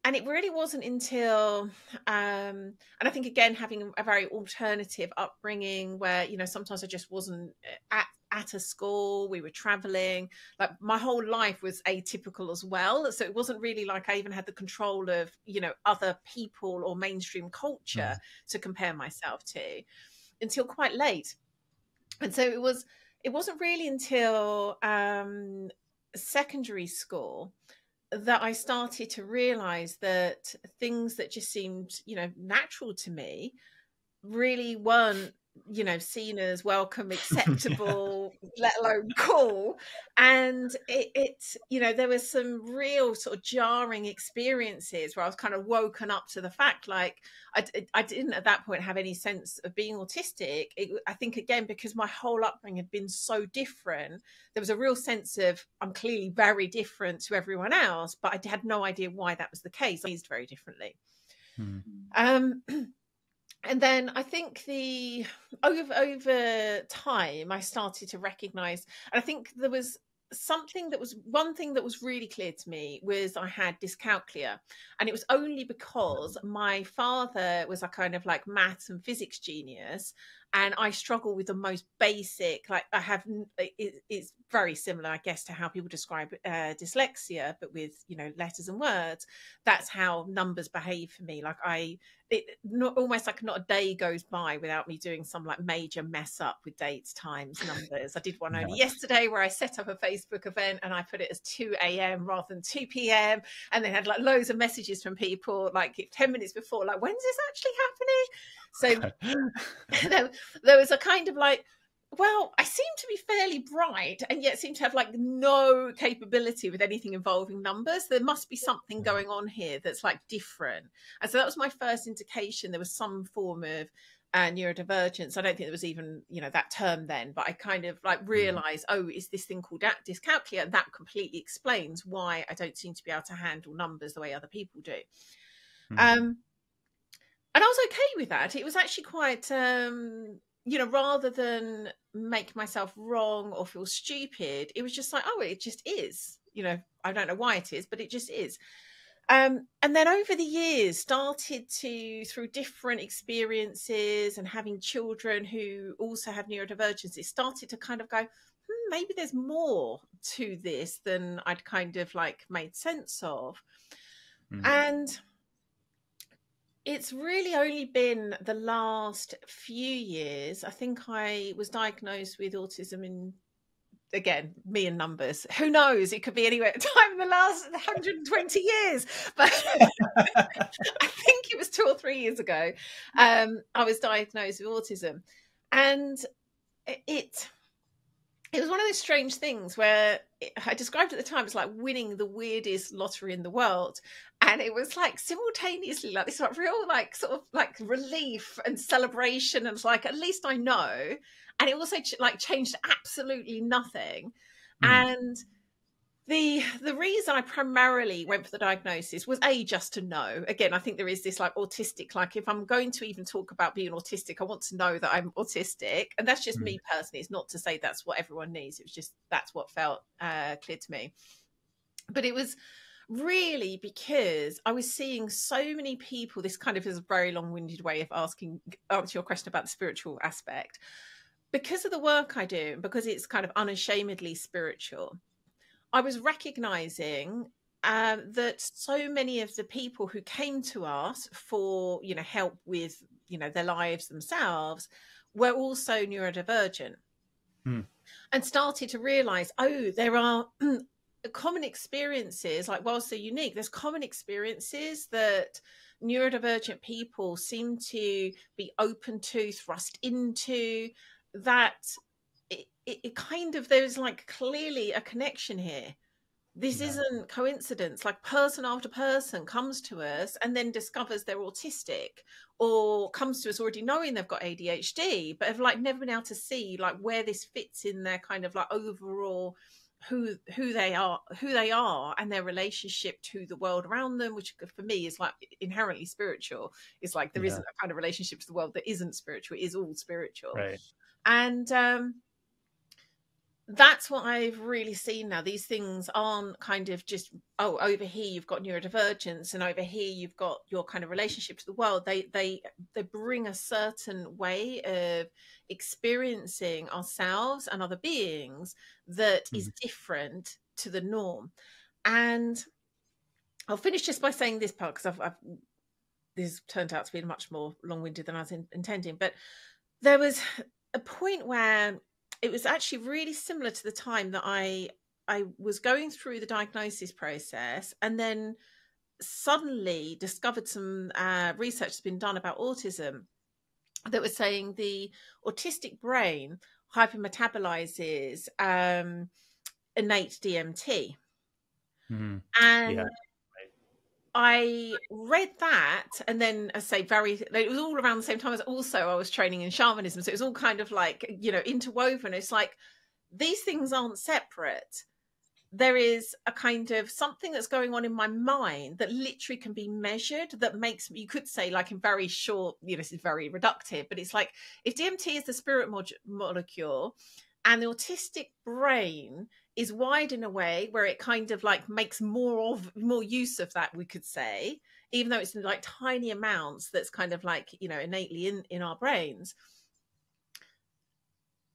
And it really wasn't until, and I think, again, having a very alternative upbringing where, you know, sometimes I just wasn't at a school, we were traveling, like my whole life was atypical as well. So it wasn't really like I even had the control of, you know, other people or mainstream culture to compare myself to until quite late. And so it wasn't really until secondary school that I started to realize that things that just seemed, you know, natural to me really weren't, you know, seen as welcome, acceptable, let alone cool. And it, you know, there was some real sort of jarring experiences where I was kind of woken up to the fact, like, I didn't at that point have any sense of being autistic. I think, again, because my whole upbringing had been so different, there was a real sense of, I'm clearly very different to everyone else, but I had no idea why that was the case. I raised very differently. And then I think over time, I started to recognize, and I think there was one thing that was really clear to me was I had dyscalculia. And it was only because my father was a kind of like maths and physics genius, and I struggle with the most basic, like it's very similar, I guess, to how people describe dyslexia, but with, you know, letters and words. That's how numbers behave for me. Like almost like not a day goes by without me doing some like major mess up with dates, times, numbers. I did one only yesterday where I set up a Facebook event and I put it as 2 a.m. rather than 2 p.m. and then had like loads of messages from people like 10 minutes before, like, when's this actually happening? So there was a kind of like, well, I seem to be fairly bright and yet seem to have like no capability with anything involving numbers. There must be something going on here that's like different. And so that was my first indication there was some form of neurodivergence. I don't think there was even, you know, that term then, but I kind of like realized, oh, is this thing called dyscalculia? And that completely explains why I don't seem to be able to handle numbers the way other people do. And I was okay with that. It was actually quite, you know, rather than make myself wrong or feel stupid, it was just like, oh, it just is. You know, I don't know why it is, but it just is. And then over the years started to, through different experiences and having children who also have neurodivergence, it started to kind of go, maybe there's more to this than I'd kind of like made sense of. And it's really only been the last few years. I think I was diagnosed with autism in, again, me and numbers. Who knows? It could be anywhere at a time in the last 120 years. But I think it was 2 or 3 years ago. I was diagnosed with autism. And it was one of those strange things where I described at the time as like winning the weirdest lottery in the world. And it was like simultaneously like this like real like sort of like relief and celebration. And it's like, at least I know. And it also like changed absolutely nothing. And the reason I primarily went for the diagnosis was just to know. Again, I think there is this like autistic, like if I'm going to even talk about being autistic, I want to know that I'm autistic. And that's just me personally. It's not to say that's what everyone needs. It was just, that's what felt clear to me. But it was really because I was seeing so many people. This kind of is a very long-winded way of answering your question about the spiritual aspect. Because of the work I do, because it's kind of unashamedly spiritual, I was recognizing that so many of the people who came to us for, you know, help with, you know, their lives themselves were also neurodivergent, and started to realize, oh, there are common experiences, like whilst they're unique, there's common experiences that neurodivergent people seem to be open to, thrust into, that it kind of, there's like clearly a connection here. This isn't coincidence. Like person after person comes to us and then discovers they're autistic, or comes to us already knowing they've got ADHD, but have like never been able to see like where this fits in their kind of like overall who they are and their relationship to the world around them, which for me is like inherently spiritual. It's like there isn't a kind of relationship to the world that isn't spiritual. It is all spiritual. Right. And that's what I've really seen now. These things aren't kind of just, oh, over here you've got neurodivergence and over here you've got your kind of relationship to the world. They bring a certain way of experiencing ourselves and other beings that is different to the norm. And I'll finish just by saying this part, because this turned out to be much more long-winded than I was intending. But there was a point where it was actually really similar to the time that I was going through the diagnosis process, and then suddenly discovered some research that's been done about autism that was saying the autistic brain hypermetabolizes innate DMT. And I read that, and then I say it was all around the same time as also I was training in shamanism. So it was all kind of like, you know, interwoven. It's like, these things aren't separate. There is a kind of something that's going on in my mind that literally can be measured, that makes, you could say like in very short, you know, this is very reductive, but it's like if DMT is the spirit molecule and the autistic brain is wired in a way where it kind of like makes more use of that, we could say, even though it's in like tiny amounts, that's kind of like, you know, innately in our brains.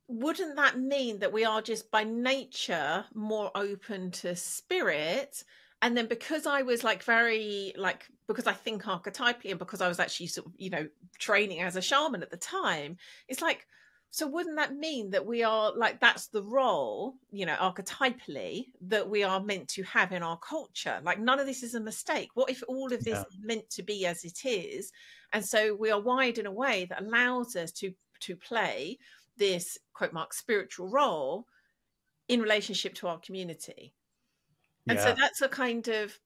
Wouldn't that mean that we are just by nature more open to spirit? And then because I was like very like, because I think archetypally, and because I was actually sort of, you know, training as a shaman at the time, it's like, so wouldn't that mean that we are like, that's the role, you know, archetypally, that we are meant to have in our culture? Like none of this is a mistake. What if all of this is meant to be as it is? And so we are wired in a way that allows us to play this quote mark spiritual role in relationship to our community. And so that's a kind of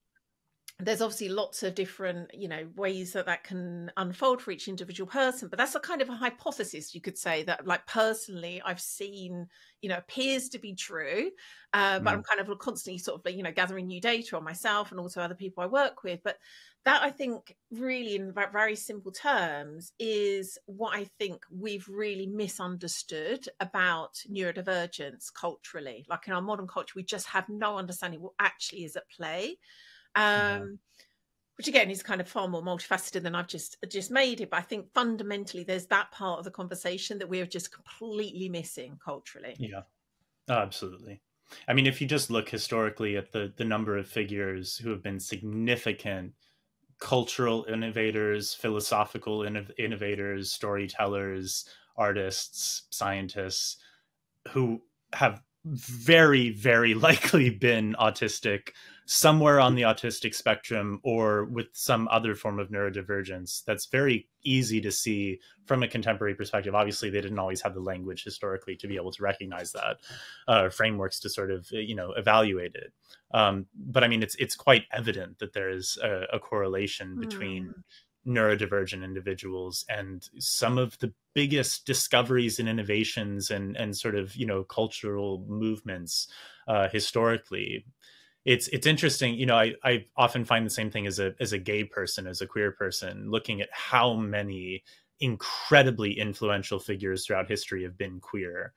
there's obviously lots of different, ways that that can unfold for each individual person. But that's a kind of a hypothesis, you could say, that like personally I've seen, appears to be true. But I'm kind of constantly sort of, gathering new data on myself and also other people I work with. But that, I think, really in very simple terms is what I think we've really misunderstood about neurodivergence culturally. Like in our modern culture, we just have no understanding what actually is at play. Yeah. Which again is kind of far more multifaceted than I've just made it. But I think fundamentally there's that part of the conversation that we're just completely missing culturally. Yeah, absolutely. I mean, if you just look historically at the number of figures who have been significant cultural innovators, philosophical innovators, storytellers, artists, scientists, who have very, very likely been autistic, somewhere on the autistic spectrum, or with some other form of neurodivergence. That's very easy to see from a contemporary perspective. Obviously, they didn't always have the language historically to be able to recognize that, frameworks to sort of, evaluate it. But I mean, it's quite evident that there is a correlation between neurodivergent individuals and some of the biggest discoveries and innovations and sort of cultural movements historically. It's interesting, I often find the same thing as a gay person, as a queer person, looking at how many incredibly influential figures throughout history have been queer,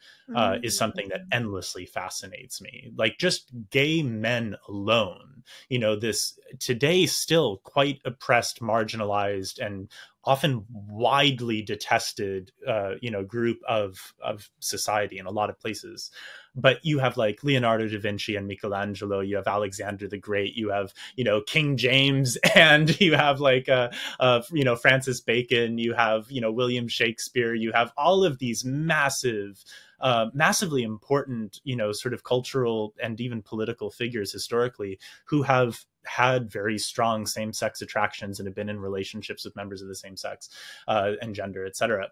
is something that endlessly fascinates me. Like just gay men alone, this today still quite oppressed, marginalized, and often widely detested, group of society in a lot of places. But you have like Leonardo da Vinci and Michelangelo, you have Alexander the Great, you have, King James, and you have like, Francis Bacon, you have, William Shakespeare, you have all of these massively important, sort of cultural and even political figures historically who have had very strong same-sex attractions and have been in relationships with members of the same sex, and gender, etc.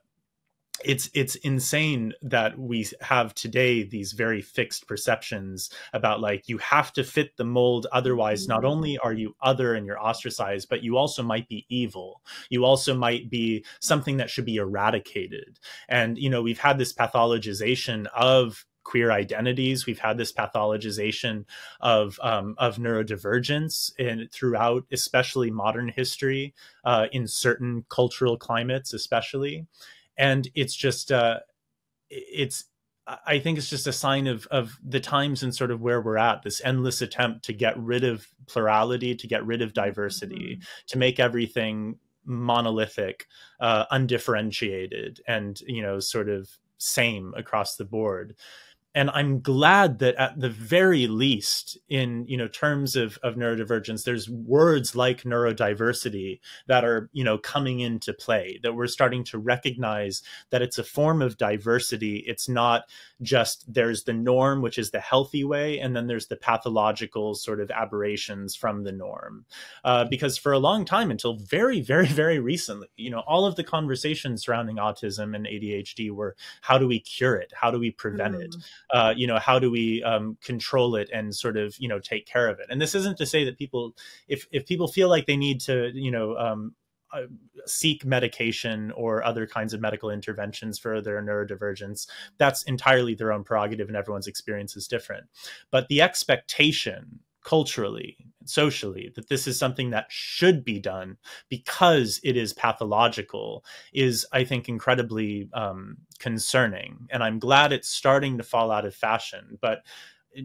It's insane that we have today these very fixed perceptions about like you have to fit the mold, otherwise not only are you other and you're ostracized, but you also might be evil, you also might be something that should be eradicated. And we've had this pathologization of queer identities. We've had this pathologization of neurodivergence throughout, especially modern history, in certain cultural climates, especially. And it's just, I think it's just a sign of the times and sort of where we're at, this endless attempt to get rid of plurality, to get rid of diversity, to make everything monolithic, undifferentiated, and, sort of same across the board. And I'm glad that at the very least, in terms of neurodivergence, there's words like neurodiversity that are coming into play, that we're starting to recognize that it's a form of diversity. It's not just there's the norm, which is the healthy way, and then there's the pathological sort of aberrations from the norm. Because for a long time, until very, very, very recently, all of the conversations surrounding autism and ADHD were, how do we cure it? How do we prevent it? How do we control it and sort of, take care of it? And this isn't to say that people, if people feel like they need to, seek medication or other kinds of medical interventions for their neurodivergence, that's entirely their own prerogative and everyone's experience is different. But the expectation culturally and socially that this is something that should be done because it is pathological is, I think, incredibly concerning. And I'm glad it's starting to fall out of fashion, but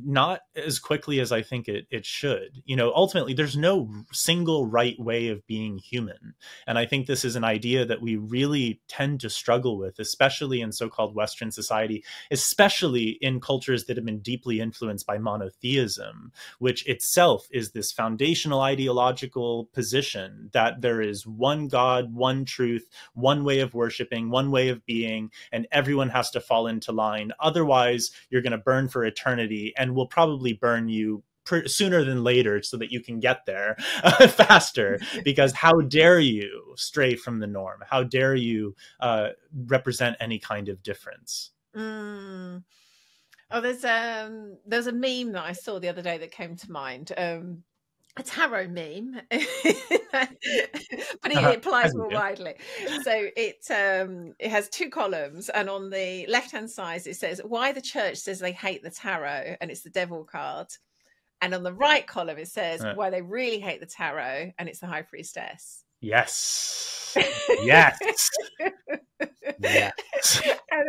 not as quickly as I think it should. Ultimately, there's no single right way of being human. And I think this is an idea that we really tend to struggle with, especially in so-called Western society, especially in cultures that have been deeply influenced by monotheism, which itself is this foundational ideological position that there is one God, one truth, one way of worshiping, one way of being, and everyone has to fall into line. Otherwise, you're going to burn for eternity, and will probably burn you sooner than later so that you can get there faster. Because how dare you stray from the norm? How dare you represent any kind of difference? Oh, there's a meme that I saw the other day that came to mind. a tarot meme, but it applies more widely. So it has 2 columns, and on the left-hand side it says why the church says they hate the tarot, and it's the devil card. And on the right column it says why they really hate the tarot, and it's the high priestess. Yes. Yes. Yes. And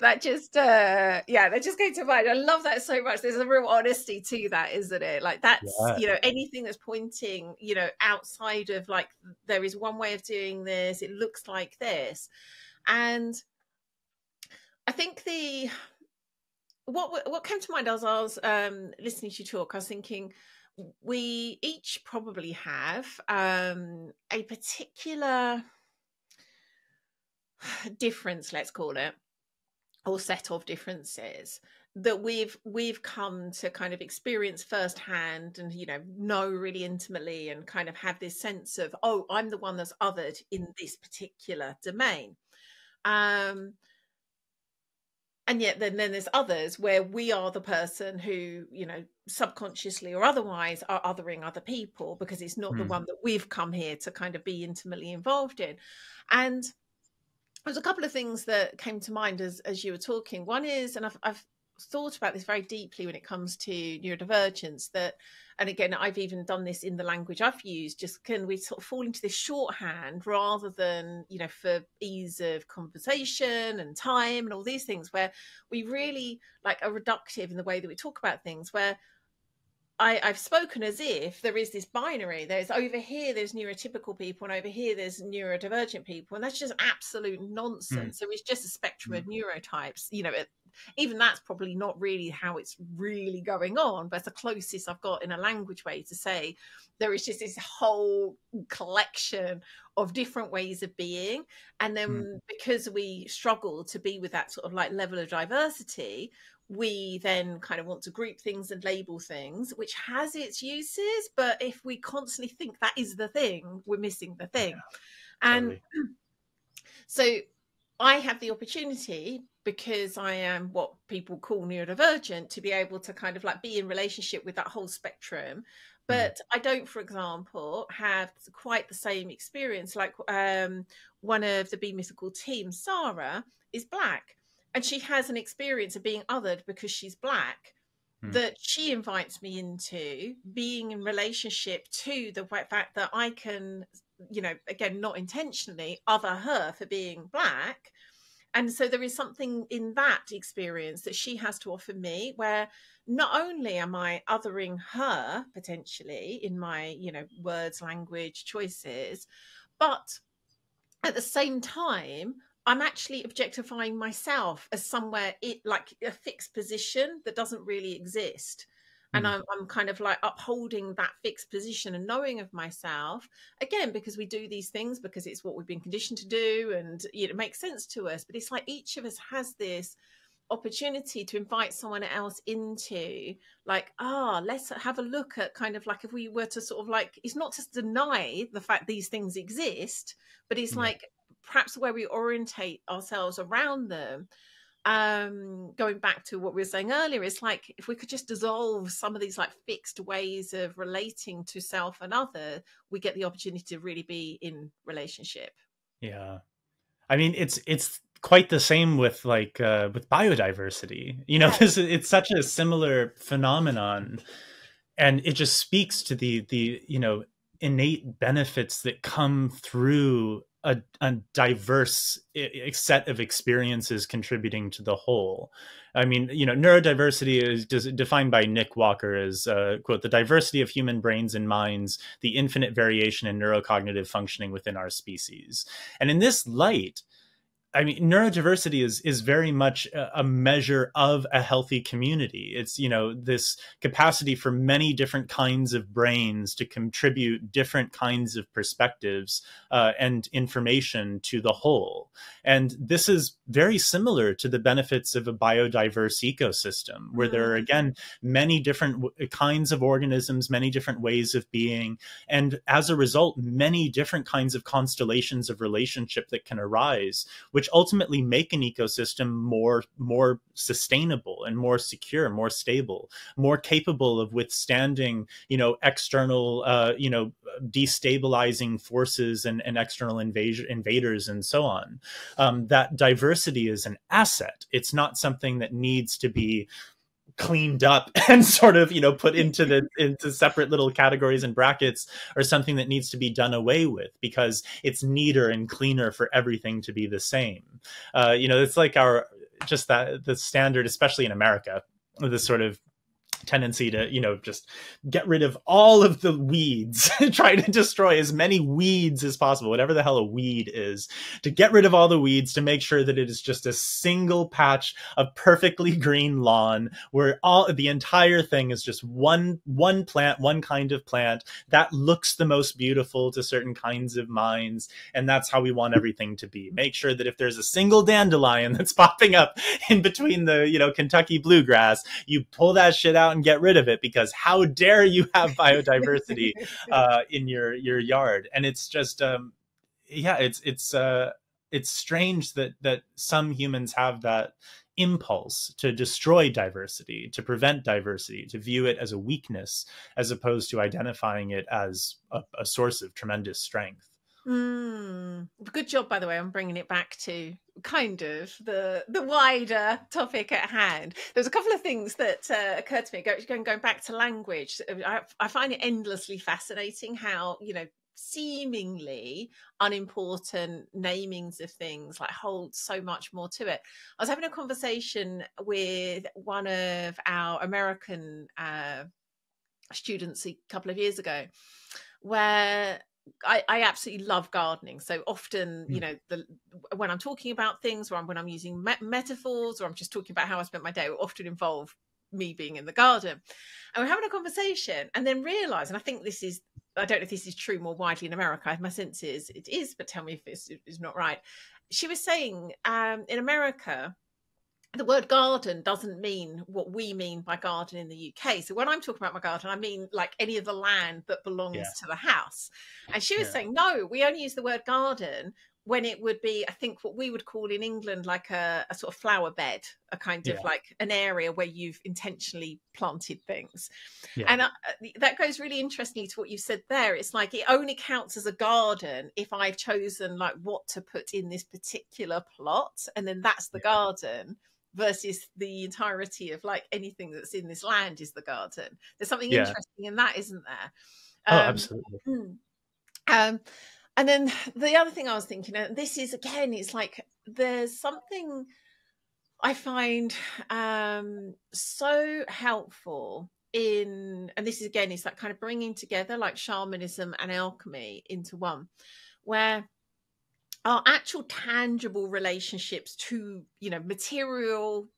that just that just came to mind. I love that so much. There's a real honesty to that, isn't it? Like that's anything that's pointing outside of like there is one way of doing this, it looks like this. And I think what came to mind as I was listening to you talk, I was thinking we each probably have a particular difference, let's call it, or set of differences that we've come to kind of experience firsthand and know really intimately, and kind of have this sense of, oh, I'm the one that's othered in this particular domain. And yet then there's others where we are the person who, subconsciously or otherwise are othering other people because it's not the one that we've come here to kind of be intimately involved in. And there's a couple of things that came to mind as you were talking. One is, and I've thought about this very deeply when it comes to neurodivergence, that, and again, I've even done this in the language I've used, just can we sort of fall into this shorthand rather than, for ease of conversation and time and all these things, where we really like are reductive in the way that we talk about things, where I've spoken as if there is this binary. There's over here, there's neurotypical people, and over here, there's neurodivergent people. And that's just absolute nonsense. So it's just a spectrum of neurotypes. Even that's probably not really how it's really going on, but it's the closest I've got in a language way to say there is just this whole collection of different ways of being. And then because we struggle to be with that sort of like level of diversity, we then kind of want to group things and label things, which has its uses. But if we constantly think that is the thing, we're missing the thing. And so I have the opportunity, because I am what people call neurodivergent, to be able to kind of like be in relationship with that whole spectrum. But I don't, for example, have quite the same experience. Like one of the Be Mythical team, Sarah, is Black. And she has an experience of being othered because she's Black that she invites me into, being in relationship to the fact that I can, again, not intentionally other her for being Black. And so there is something in that experience that she has to offer me, where not only am I othering her potentially in my, words, language, choices, but at the same time, I'm actually objectifying myself as somewhere like a fixed position that doesn't really exist. And I'm kind of like upholding that fixed position and knowing of myself, again, because we do these things because it's what we've been conditioned to do, and it makes sense to us. But it's like each of us has this opportunity to invite someone else into, like, let's have a look at kind of like, if we were to sort of like, it's not to deny the fact these things exist, but it's like perhaps where we orientate ourselves around them. Going back to what we were saying earlier, it's like if we could just dissolve some of these like fixed ways of relating to self and other, we get the opportunity to really be in relationship. Yeah. I mean, it's quite the same with like with biodiversity. It's such a similar phenomenon, and it just speaks to the innate benefits that come through a diverse set of experiences contributing to the whole. I mean, neurodiversity is defined by Nick Walker as, quote, the diversity of human brains and minds, the infinite variation in neurocognitive functioning within our species. And in this light, I mean, neurodiversity is very much a measure of a healthy community. It's, this capacity for many different kinds of brains to contribute different kinds of perspectives and information to the whole. And this is very similar to the benefits of a biodiverse ecosystem, where there are, again, many different kinds of organisms, many different ways of being, and as a result, many different kinds of constellations of relationship that can arise, which which ultimately make an ecosystem more sustainable and more secure, more stable, more capable of withstanding, external, destabilizing forces and external invaders and so on. That diversity is an asset. It's not something that needs to be cleaned up and sort of put into separate little categories and brackets, or something that needs to be done away with because it's neater and cleaner for everything to be the same. It's like the standard, especially in America, this sort of tendency to just get rid of all of the weeds, try to destroy as many weeds as possible, whatever the hell a weed is, to get rid of all the weeds, to make sure that it is just a single patch of perfectly green lawn where the entire thing is just one plant, one kind of plant that looks the most beautiful to certain kinds of minds. And that's how we want everything to be. Make sure that if there's a single dandelion that's popping up in between the Kentucky bluegrass, you pull that shit out and get rid of it, because how dare you have biodiversity in your yard? And it's just it's strange that some humans have that impulse to destroy diversity, to prevent diversity, to view it as a weakness, as opposed to identifying it as a source of tremendous strength. Good job, by the way, on bringing it back to kind of the wider topic at hand. There's a couple of things that occurred to me going back to language. I find it endlessly fascinating how seemingly unimportant namings of things hold so much more to it. I was having a conversation with one of our American students a couple of years ago, where I absolutely love gardening. So often, when I'm talking about things, or when I'm using metaphors, or I'm just talking about how I spent my day, will often involve me being in the garden. And we're having a conversation, and then realise, and I think I don't know if this is true more widely in America. My sense is it is, but tell me if this is not right. She was saying in America, the word garden doesn't mean what we mean by garden in the UK. So when I'm talking about my garden, I mean any of the land that belongs to the house. And she was saying, no, we only use the word garden when it would be, I think, what we would call in England a sort of flower bed, a kind of an area where you've intentionally planted things. And that goes really interestingly to what you said there. It's it only counts as a garden if I've chosen what to put in this particular plot, and then that's the garden, versus the entirety of anything that's in this land is the garden. There's something interesting in that, isn't there? Absolutely. And then the other thing I was thinking, and this is, again, it's there's something I find so helpful in, and this is, again, it's kind of bringing together shamanism and alchemy into one, where our actual tangible relationships to, material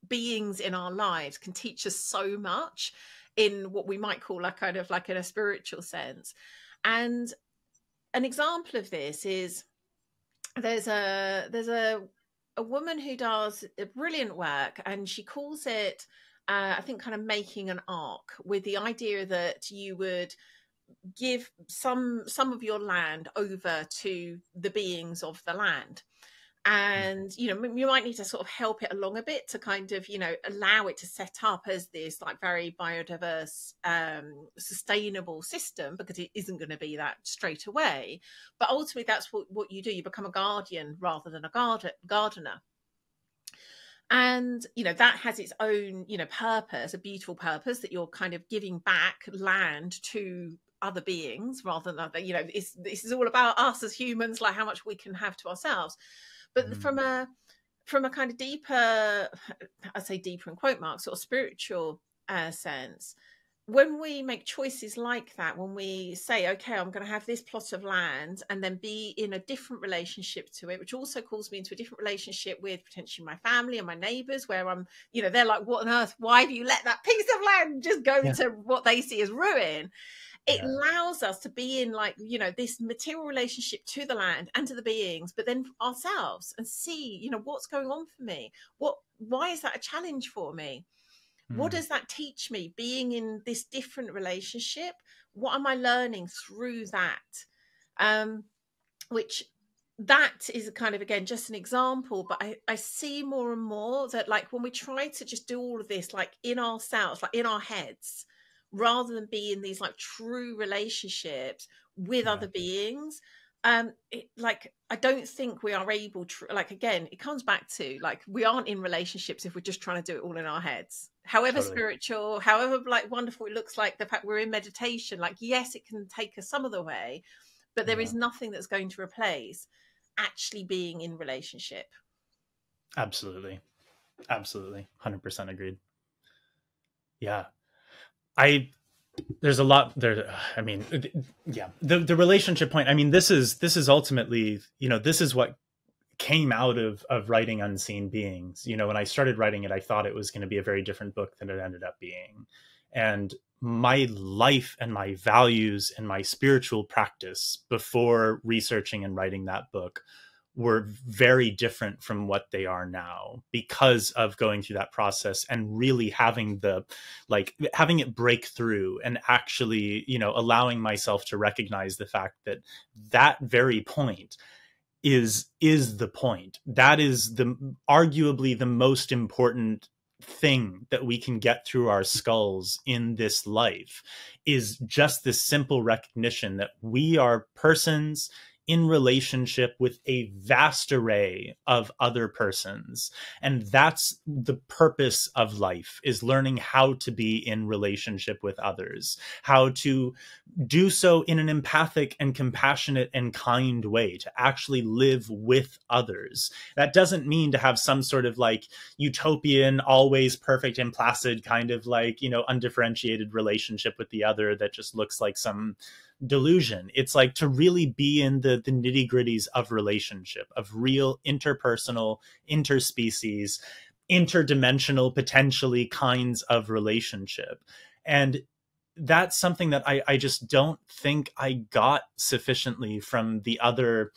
beings in our lives can teach us so much in what we might call in a spiritual sense. And an example of this is there's a woman who does a brilliant work, and she calls it, I think, kind of making an ark, with the idea that you would give some of your land over to the beings of the land. And you might need to sort of help it along a bit to kind of allow it to set up as this very biodiverse, sustainable system, because it isn't going to be that straight away. But ultimately, that's what you do. You become a guardian rather than a gardener. And that has its own purpose, a beautiful purpose, that you're kind of giving back land to other beings rather than this is all about us as humans, how much we can have to ourselves. But from a kind of deeper, I say deeper in quote marks, sort of spiritual sense, when we make choices like that, when we say, okay, I'm going to have this plot of land and then be in a different relationship to it, which also calls me into a different relationship with potentially my family and my neighbors, where I'm, they're like, what on earth? Why have you let that piece of land just go to what they see as ruin? It allows us to be in this material relationship to the land and to the beings, but then ourselves, and see, what's going on for me? Why is that a challenge for me? What does that teach me, being in this different relationship? What am I learning through that? Which that is a kind of, again, just an example, but I see more and more that, like, when we try to just do all of this, like, in ourselves, like in our heads, rather than be in these like true relationships with Yeah, other beings, like, I don't think we are able to, like, again, it comes back to, like, we aren't in relationships if we're just trying to do it all in our heads, however totally. spiritual, however like wonderful it looks, like the fact we're in meditation, like, yes, it can take us some of the way, but there Yeah, is nothing that's going to replace actually being in relationship. absolutely. Absolutely. 100% agreed. Yeah. I there's a lot there. I mean, yeah, the relationship point. I mean, this is ultimately, this is what came out of writing Unseen Beings. When I started writing it, I thought it was going to be a very different book than it ended up being. And my life and my values and my spiritual practice before researching and writing that book were very different from what they are now, because of going through that process and really having having it break through, and actually, allowing myself to recognize the fact that that very point is the point. That is arguably the most important thing that we can get through our skulls in this life, is just this simple recognition that we are persons in relationship with a vast array of other persons. And that's the purpose of life, is learning how to be in relationship with others, how to do so in an empathic and compassionate and kind way, to actually live with others. That doesn't mean to have some sort of like utopian, always perfect and placid kind of like, undifferentiated relationship with the other that just looks like some delusion. It's like to really be in the nitty gritties of relationship, of real interpersonal, interspecies, interdimensional, potentially kinds of relationship. And that's something that I just don't think I got sufficiently from the other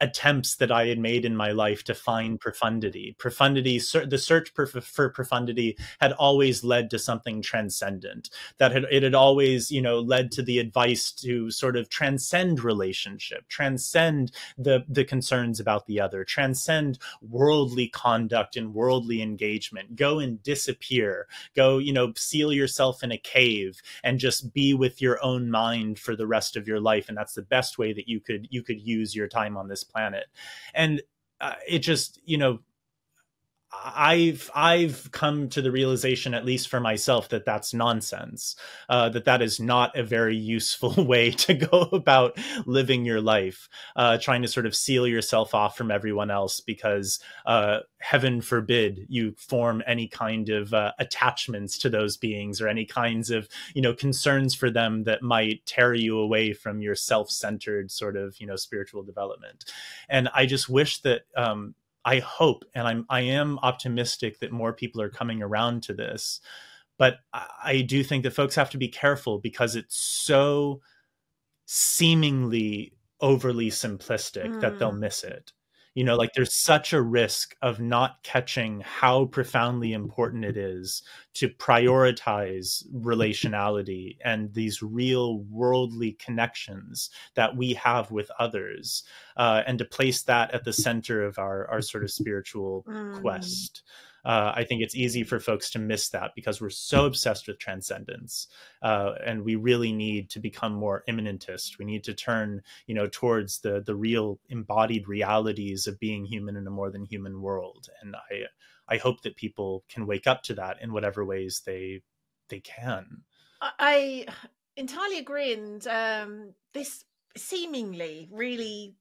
attempts that I had made in my life to find profundity. The search for profundity had always led to something transcendent. It had always, led to the advice to sort of transcend relationship, transcend the concerns about the other, transcend worldly conduct and worldly engagement. Go and disappear. Go, seal yourself in a cave and just be with your own mind for the rest of your life. And that's the best way that you could use your time on this planet. And it just, I've come to the realization, at least for myself, that that's nonsense. That is not a very useful way to go about living your life. Trying to sort of seal yourself off from everyone else because, heaven forbid, you form any kind of attachments to those beings, or any kinds of concerns for them that might tear you away from your self-centered sort of spiritual development. And I just wish that. I hope, and I am optimistic that more people are coming around to this, but I do think that folks have to be careful, because it's so seemingly overly simplistic that they'll miss it. Like, there's such a risk of not catching how profoundly important it is to prioritize relationality and these real worldly connections that we have with others, and to place that at the center of our sort of spiritual quest. I think it's easy for folks to miss that because we're so obsessed with transcendence, and we really need to become more immanentist. We need to turn, towards the real embodied realities of being human in a more than human world. And I hope that people can wake up to that in whatever ways they can. I entirely agree. And this seemingly really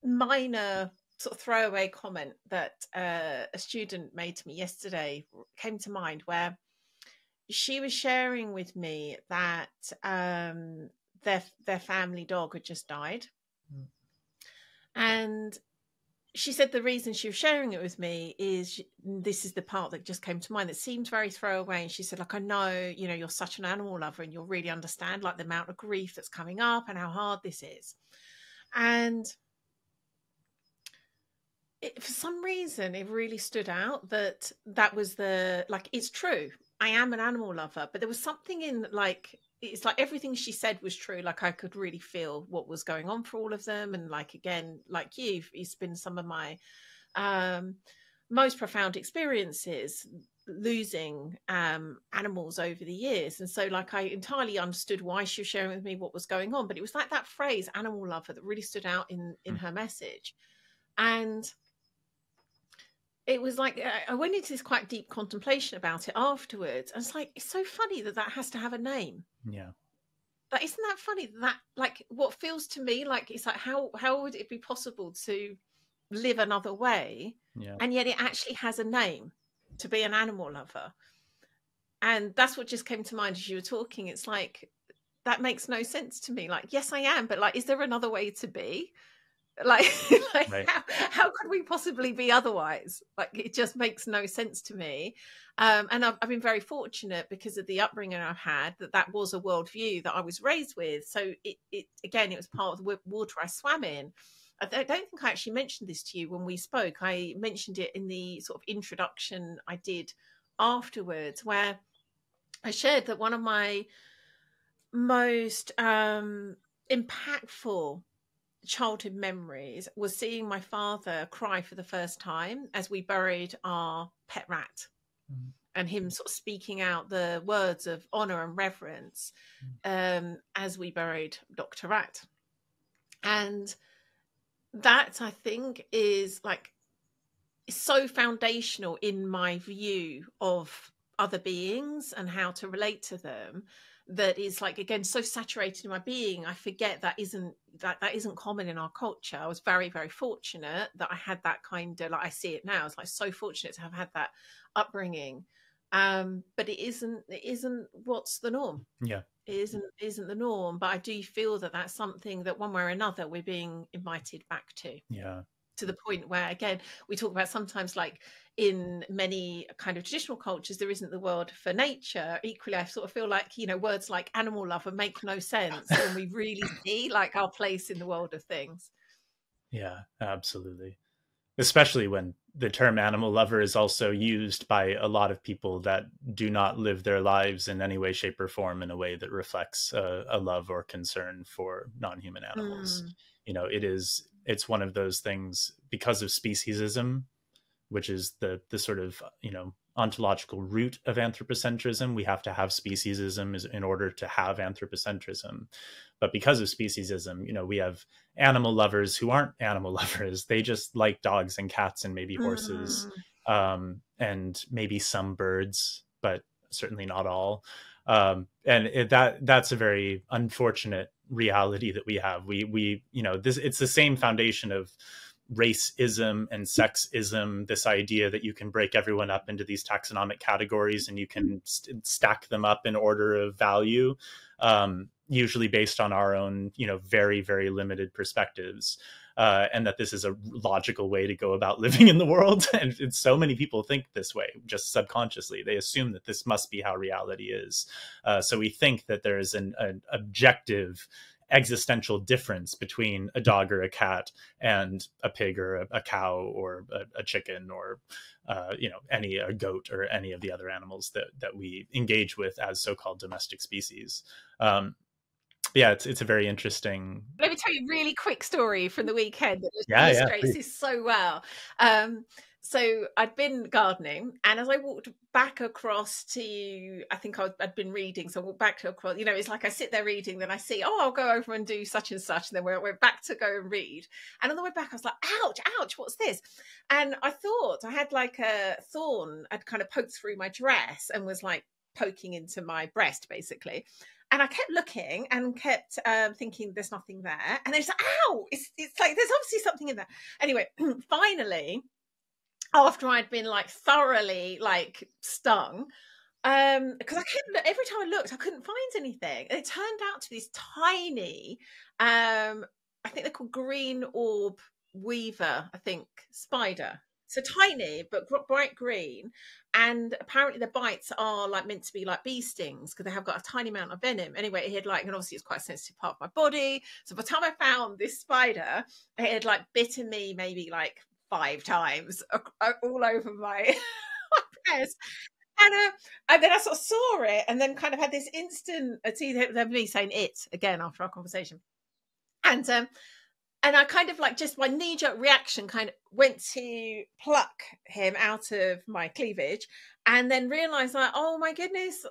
minor sort of throwaway comment that a student made to me yesterday came to mind, where she was sharing with me that their family dog had just died. And she said the reason she was sharing it with me is, this is the part that just came to mind, that seemed very throwaway. And she said, like, I know, you're such an animal lover and you'll really understand like the amount of grief that's coming up and how hard this is. And for some reason, it really stood out that was it's true. I am an animal lover, but there was something in like it's like everything she said was true. Like I could really feel what was going on for all of them. And like, again, like it's been some of my most profound experiences losing animals over the years. And so like I entirely understood why she was sharing with me what was going on, but it was like that phrase animal lover that really stood out in her message. And it was like I went into this quite deep contemplation about it afterwards. And it's like, it's so funny that that has to have a name. Yeah. But isn't that funny that like what feels to me like it's like how would it be possible to live another way? Yeah. And yet it actually has a name, to be an animal lover. And that's what just came to mind as you were talking. It's like, that makes no sense to me. Like, yes, I am, but like, is there another way to be? Like, Right. how could we possibly be otherwise? Like, it just makes no sense to me. And I've been very fortunate because of the upbringing I've had, that was a worldview that I was raised with. So it again, it was part of the water I swam in. I don't think I actually mentioned this to you when we spoke. I mentioned it in the sort of introduction I did afterwards, where I shared that one of my most impactful childhood memories was seeing my father cry for the first time as we buried our pet rat, and him sort of speaking out the words of honor and reverence as we buried Dr. Rat. And that, I think, is like so foundational in my view of other beings and how to relate to them, that is like, again, so saturated in my being, I forget that isn't common in our culture. I was very, very fortunate that I had that kind of, like, I see it now, it's like so fortunate to have had that upbringing. But it isn't what's the norm. Yeah. It isn't the norm, but I do feel that that's something that one way or another we're being invited back to. Yeah. To the point where, again, we talk about sometimes, like in many kind of traditional cultures, there isn't the word for nature. Equally, I sort of feel like, words like animal lover make no sense when we really see like our place in the world of things. Yeah, absolutely. Especially when the term animal lover is also used by a lot of people that do not live their lives in any way, shape, or form in a way that reflects a love or concern for non-human animals. It's one of those things, because of speciesism, which is the sort of ontological root of anthropocentrism. We have to have speciesism in order to have anthropocentrism. But because of speciesism, we have animal lovers who aren't animal lovers. They just like dogs and cats and maybe horses, and maybe some birds, but certainly not all. That's a very unfortunate reality that we have. It's the same foundation of racism and sexism, this idea that you can break everyone up into these taxonomic categories and you can stack them up in order of value, usually based on our own, very, very limited perspectives. And that this is a logical way to go about living in the world. And so many people think this way, just subconsciously. They assume that this must be how reality is. So we think that there is an objective existential difference between a dog or a cat and a pig or a cow or a chicken or a goat or any of the other animals that we engage with as so-called domestic species. Yeah, it's a very interesting. Let me tell you a really quick story from the weekend that illustrates this so well. So I'd been gardening, and as I walked back across to, I think I'd been reading, so I walked back across, it's like I sit there reading, then I see, I'll go over and do such and such, and then we're back to go and read. And on the way back, I was like, ouch, what's this? And I thought I had like a thorn had kind of poked through my dress and was like poking into my breast, basically. And I kept looking and kept thinking there's nothing there. And it's like, ow, it's like there's obviously something in there. Anyway, finally, after I'd been like thoroughly like stung, because every time I looked, I couldn't find anything. And it turned out to be this tiny, I think they're called green orb weaver, spider. So tiny, but bright green. And apparently the bites are like meant to be like bee stings because they have got a tiny amount of venom. Anyway, it had like, and obviously it's quite a sensitive part of my body. So by the time I found this spider, it had like bitten me maybe like 5 times all over my breast. And then I sort of saw it, and then kind of had this instant, see me saying it again after our conversation. And I kind of like, just my knee-jerk reaction kind of went to pluck him out of my cleavage, and then realized like, oh my goodness,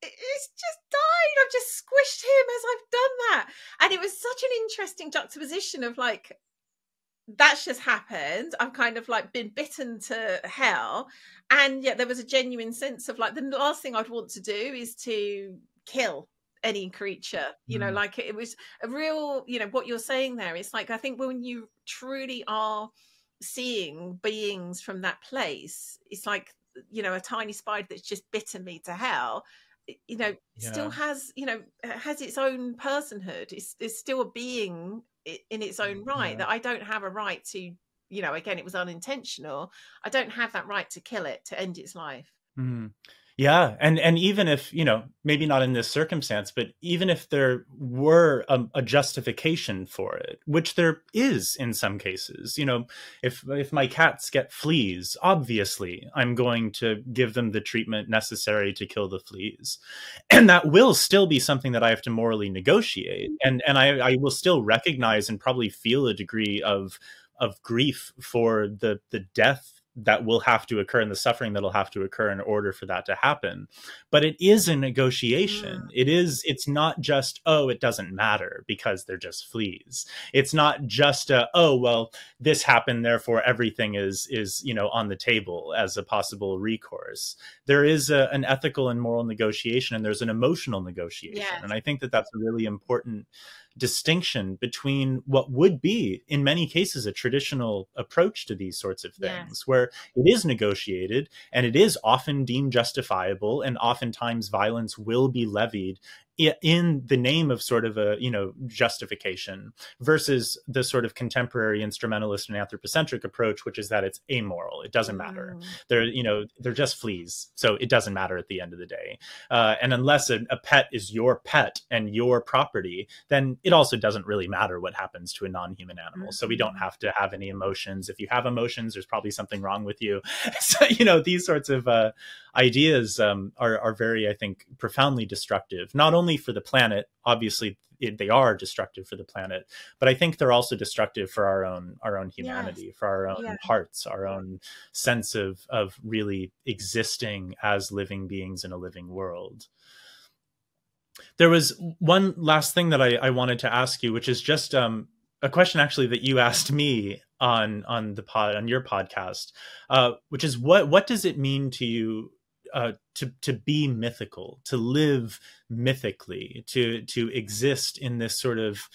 it's just died. I've just squished him as I've done that. And it was such an interesting juxtaposition of like, that's just happened. I've kind of like been bitten to hell. And yet there was a genuine sense of like, the last thing I'd want to do is to kill any creature, you know, like it was a real, you know, what you're saying there. It's like, I think when you truly are seeing beings from that place, it's like, you know, a tiny spider that's just bitten me to hell, you know, still has, you know, has its own personhood. It's still a being in its own right, that I don't have a right to, you know, again, it was unintentional. I don't have that right to kill it, to end its life. Yeah. And even if, you know, maybe not in this circumstance, but even if there were a justification for it, which there is in some cases, you know, if my cats get fleas, obviously I'm going to give them the treatment necessary to kill the fleas. And that will still be something that I have to morally negotiate. And I will still recognize and probably feel a degree of grief for the death that will have to occur and the suffering that'll have to occur in order for that to happen. But it is a negotiation. It's not just, oh, it doesn't matter because they're just fleas. It's not just oh, well, this happened, therefore everything is, you know, on the table as a possible recourse. There is an ethical and moral negotiation, and there's an emotional negotiation. Yes. And I think that that's a really important distinction between what would be, in many cases, a traditional approach to these sorts of things, where it is negotiated and it is often deemed justifiable, and oftentimes violence will be levied in the name of sort of a, you know, justification, versus the sort of contemporary instrumentalist and anthropocentric approach, which is that it's amoral. It doesn't matter. They're, you know, they're just fleas. So it doesn't matter at the end of the day. And unless a pet is your pet and your property, then it also doesn't really matter what happens to a non-human animal. So we don't have to have any emotions. If you have emotions, there's probably something wrong with you. So, you know, these sorts of ideas are very, I think, profoundly destructive, not only for the planet. Obviously they are destructive for the planet, but I think they're also destructive for our own humanity, for our own hearts, our own sense of really existing as living beings in a living world. There was one last thing that I wanted to ask you, which is just a question actually that you asked me on your podcast, which is what does it mean to you to be mythical, to live mythically, to exist in this sort of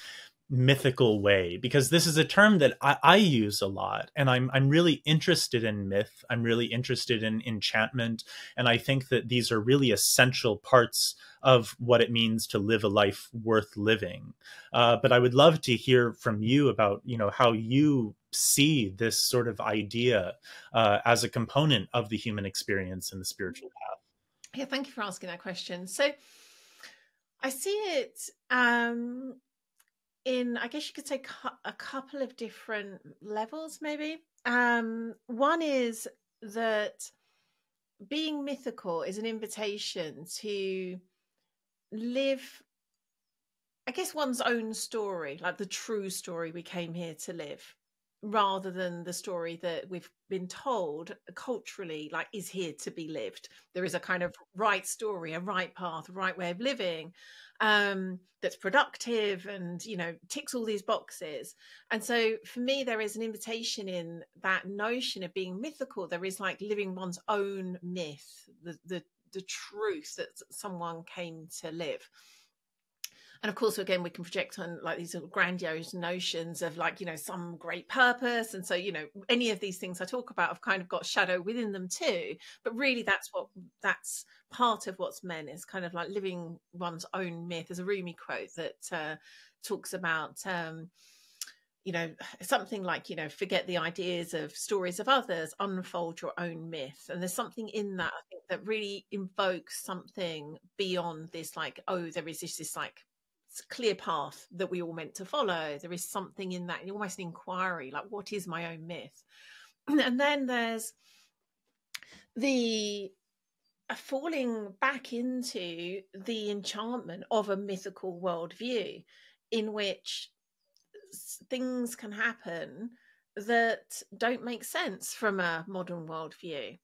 mythical way? Because this is a term that I use a lot, and I'm really interested in myth. I'm really interested in enchantment, and I think that these are really essential parts of what it means to live a life worth living. But I would love to hear from you about, you know, how you see this sort of idea as a component of the human experience and the spiritual path. Yeah, thank you for asking that question. So I see it in, I guess you could say, a couple of different levels, maybe. One is that being mythical is an invitation to live, I guess, one's own story, like the true story we came here to live, rather than the story that we've been told culturally, like, is here to be lived. There is a kind of right story, a right path, a right way of living, that's productive and, you know, ticks all these boxes. And so for me, there is an invitation in that notion of being mythical. There is like living one's own myth, the truth that someone came to live. And of course, again, we can project on like these sort of grandiose notions of like, you know, some great purpose. And so, you know, any of these things I talk about have kind of got shadow within them too. But really, that's part of what's meant, is kind of like living one's own myth. There's a Rumi quote that talks about, you know, something like, you know, forget the ideas of stories of others, unfold your own myth. And there's something in that, I think, that really invokes something beyond this, like, oh, there is this like clear path that we all meant to follow. There is something in that, almost an inquiry, like, what is my own myth? And then there's the falling back into the enchantment of a mythical worldview in which things can happen that don't make sense from a modern worldview.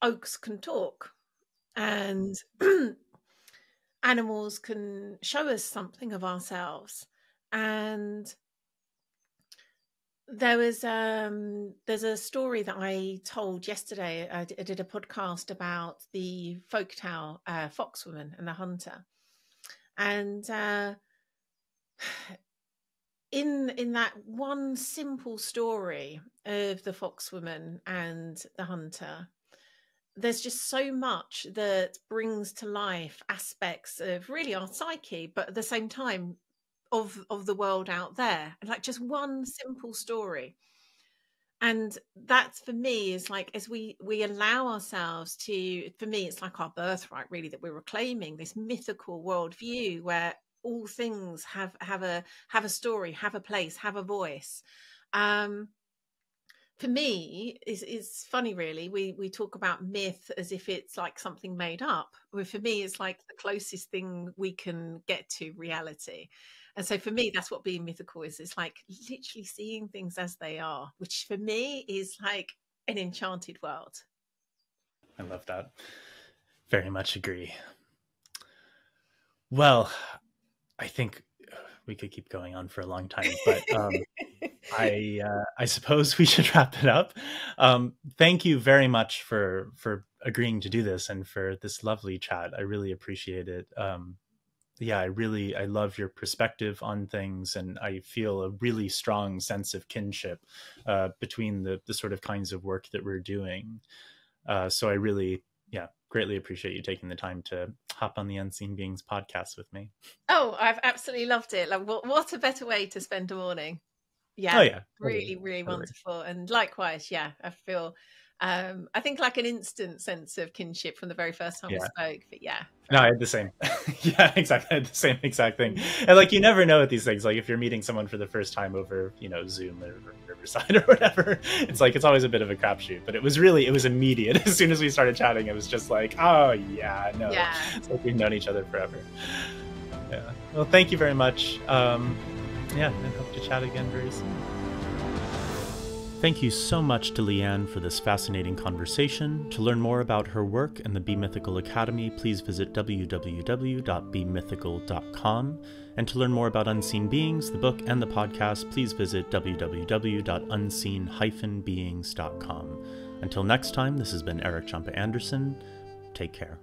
Oaks can talk, and animals can show us something of ourselves. And there's a story that I told yesterday. I did a podcast about the folktale Foxwoman and the Hunter, and in that one simple story of the Foxwoman and the Hunter, there's just so much that brings to life aspects of really our psyche, but at the same time of the world out there, like just one simple story. And that for me is like, as we allow ourselves to, for me it's like our birthright really, that we're reclaiming this mythical worldview where all things have a story, have a place, have a voice. For me, it's funny really, we talk about myth as if it's like something made up, where for me it's like the closest thing we can get to reality. And so for me, that's what being mythical is. It's like literally seeing things as they are, which for me is like an enchanted world. I love that. Very much agree. Well, I think we could keep going on for a long time, but I suppose we should wrap it up. Thank you very much for agreeing to do this and for this lovely chat. I really appreciate it. Yeah, I love your perspective on things, and I feel a really strong sense of kinship between the sort of kinds of work that we're doing. So I really, greatly appreciate you taking the time to hop on the Unseen Beings podcast with me. Oh, I've absolutely loved it. Like, what a better way to spend a morning. Yeah. Oh, yeah. Really, really wonderful. And likewise, I feel, I think like an instant sense of kinship from the very first time we spoke. But no, I had the same. Yeah, exactly. I had the same exact thing. And like, you never know with these things. Like if you're meeting someone for the first time over, Zoom or Riverside or whatever, it's like, it's always a bit of a crapshoot. But it was immediate. As soon as we started chatting, it was just like, oh yeah, no. Yeah. It's like we've known each other forever. Yeah. Well, thank you very much. I hope to chat again very soon. Thank you so much to Lian for this fascinating conversation. To learn more about her work and the Be Mythical Academy, please visit www.bemythical.com. And to learn more about Unseen Beings, the book, and the podcast, please visit www.unseen-beings.com. Until next time, this has been Erik Jampa Andersson. Take care.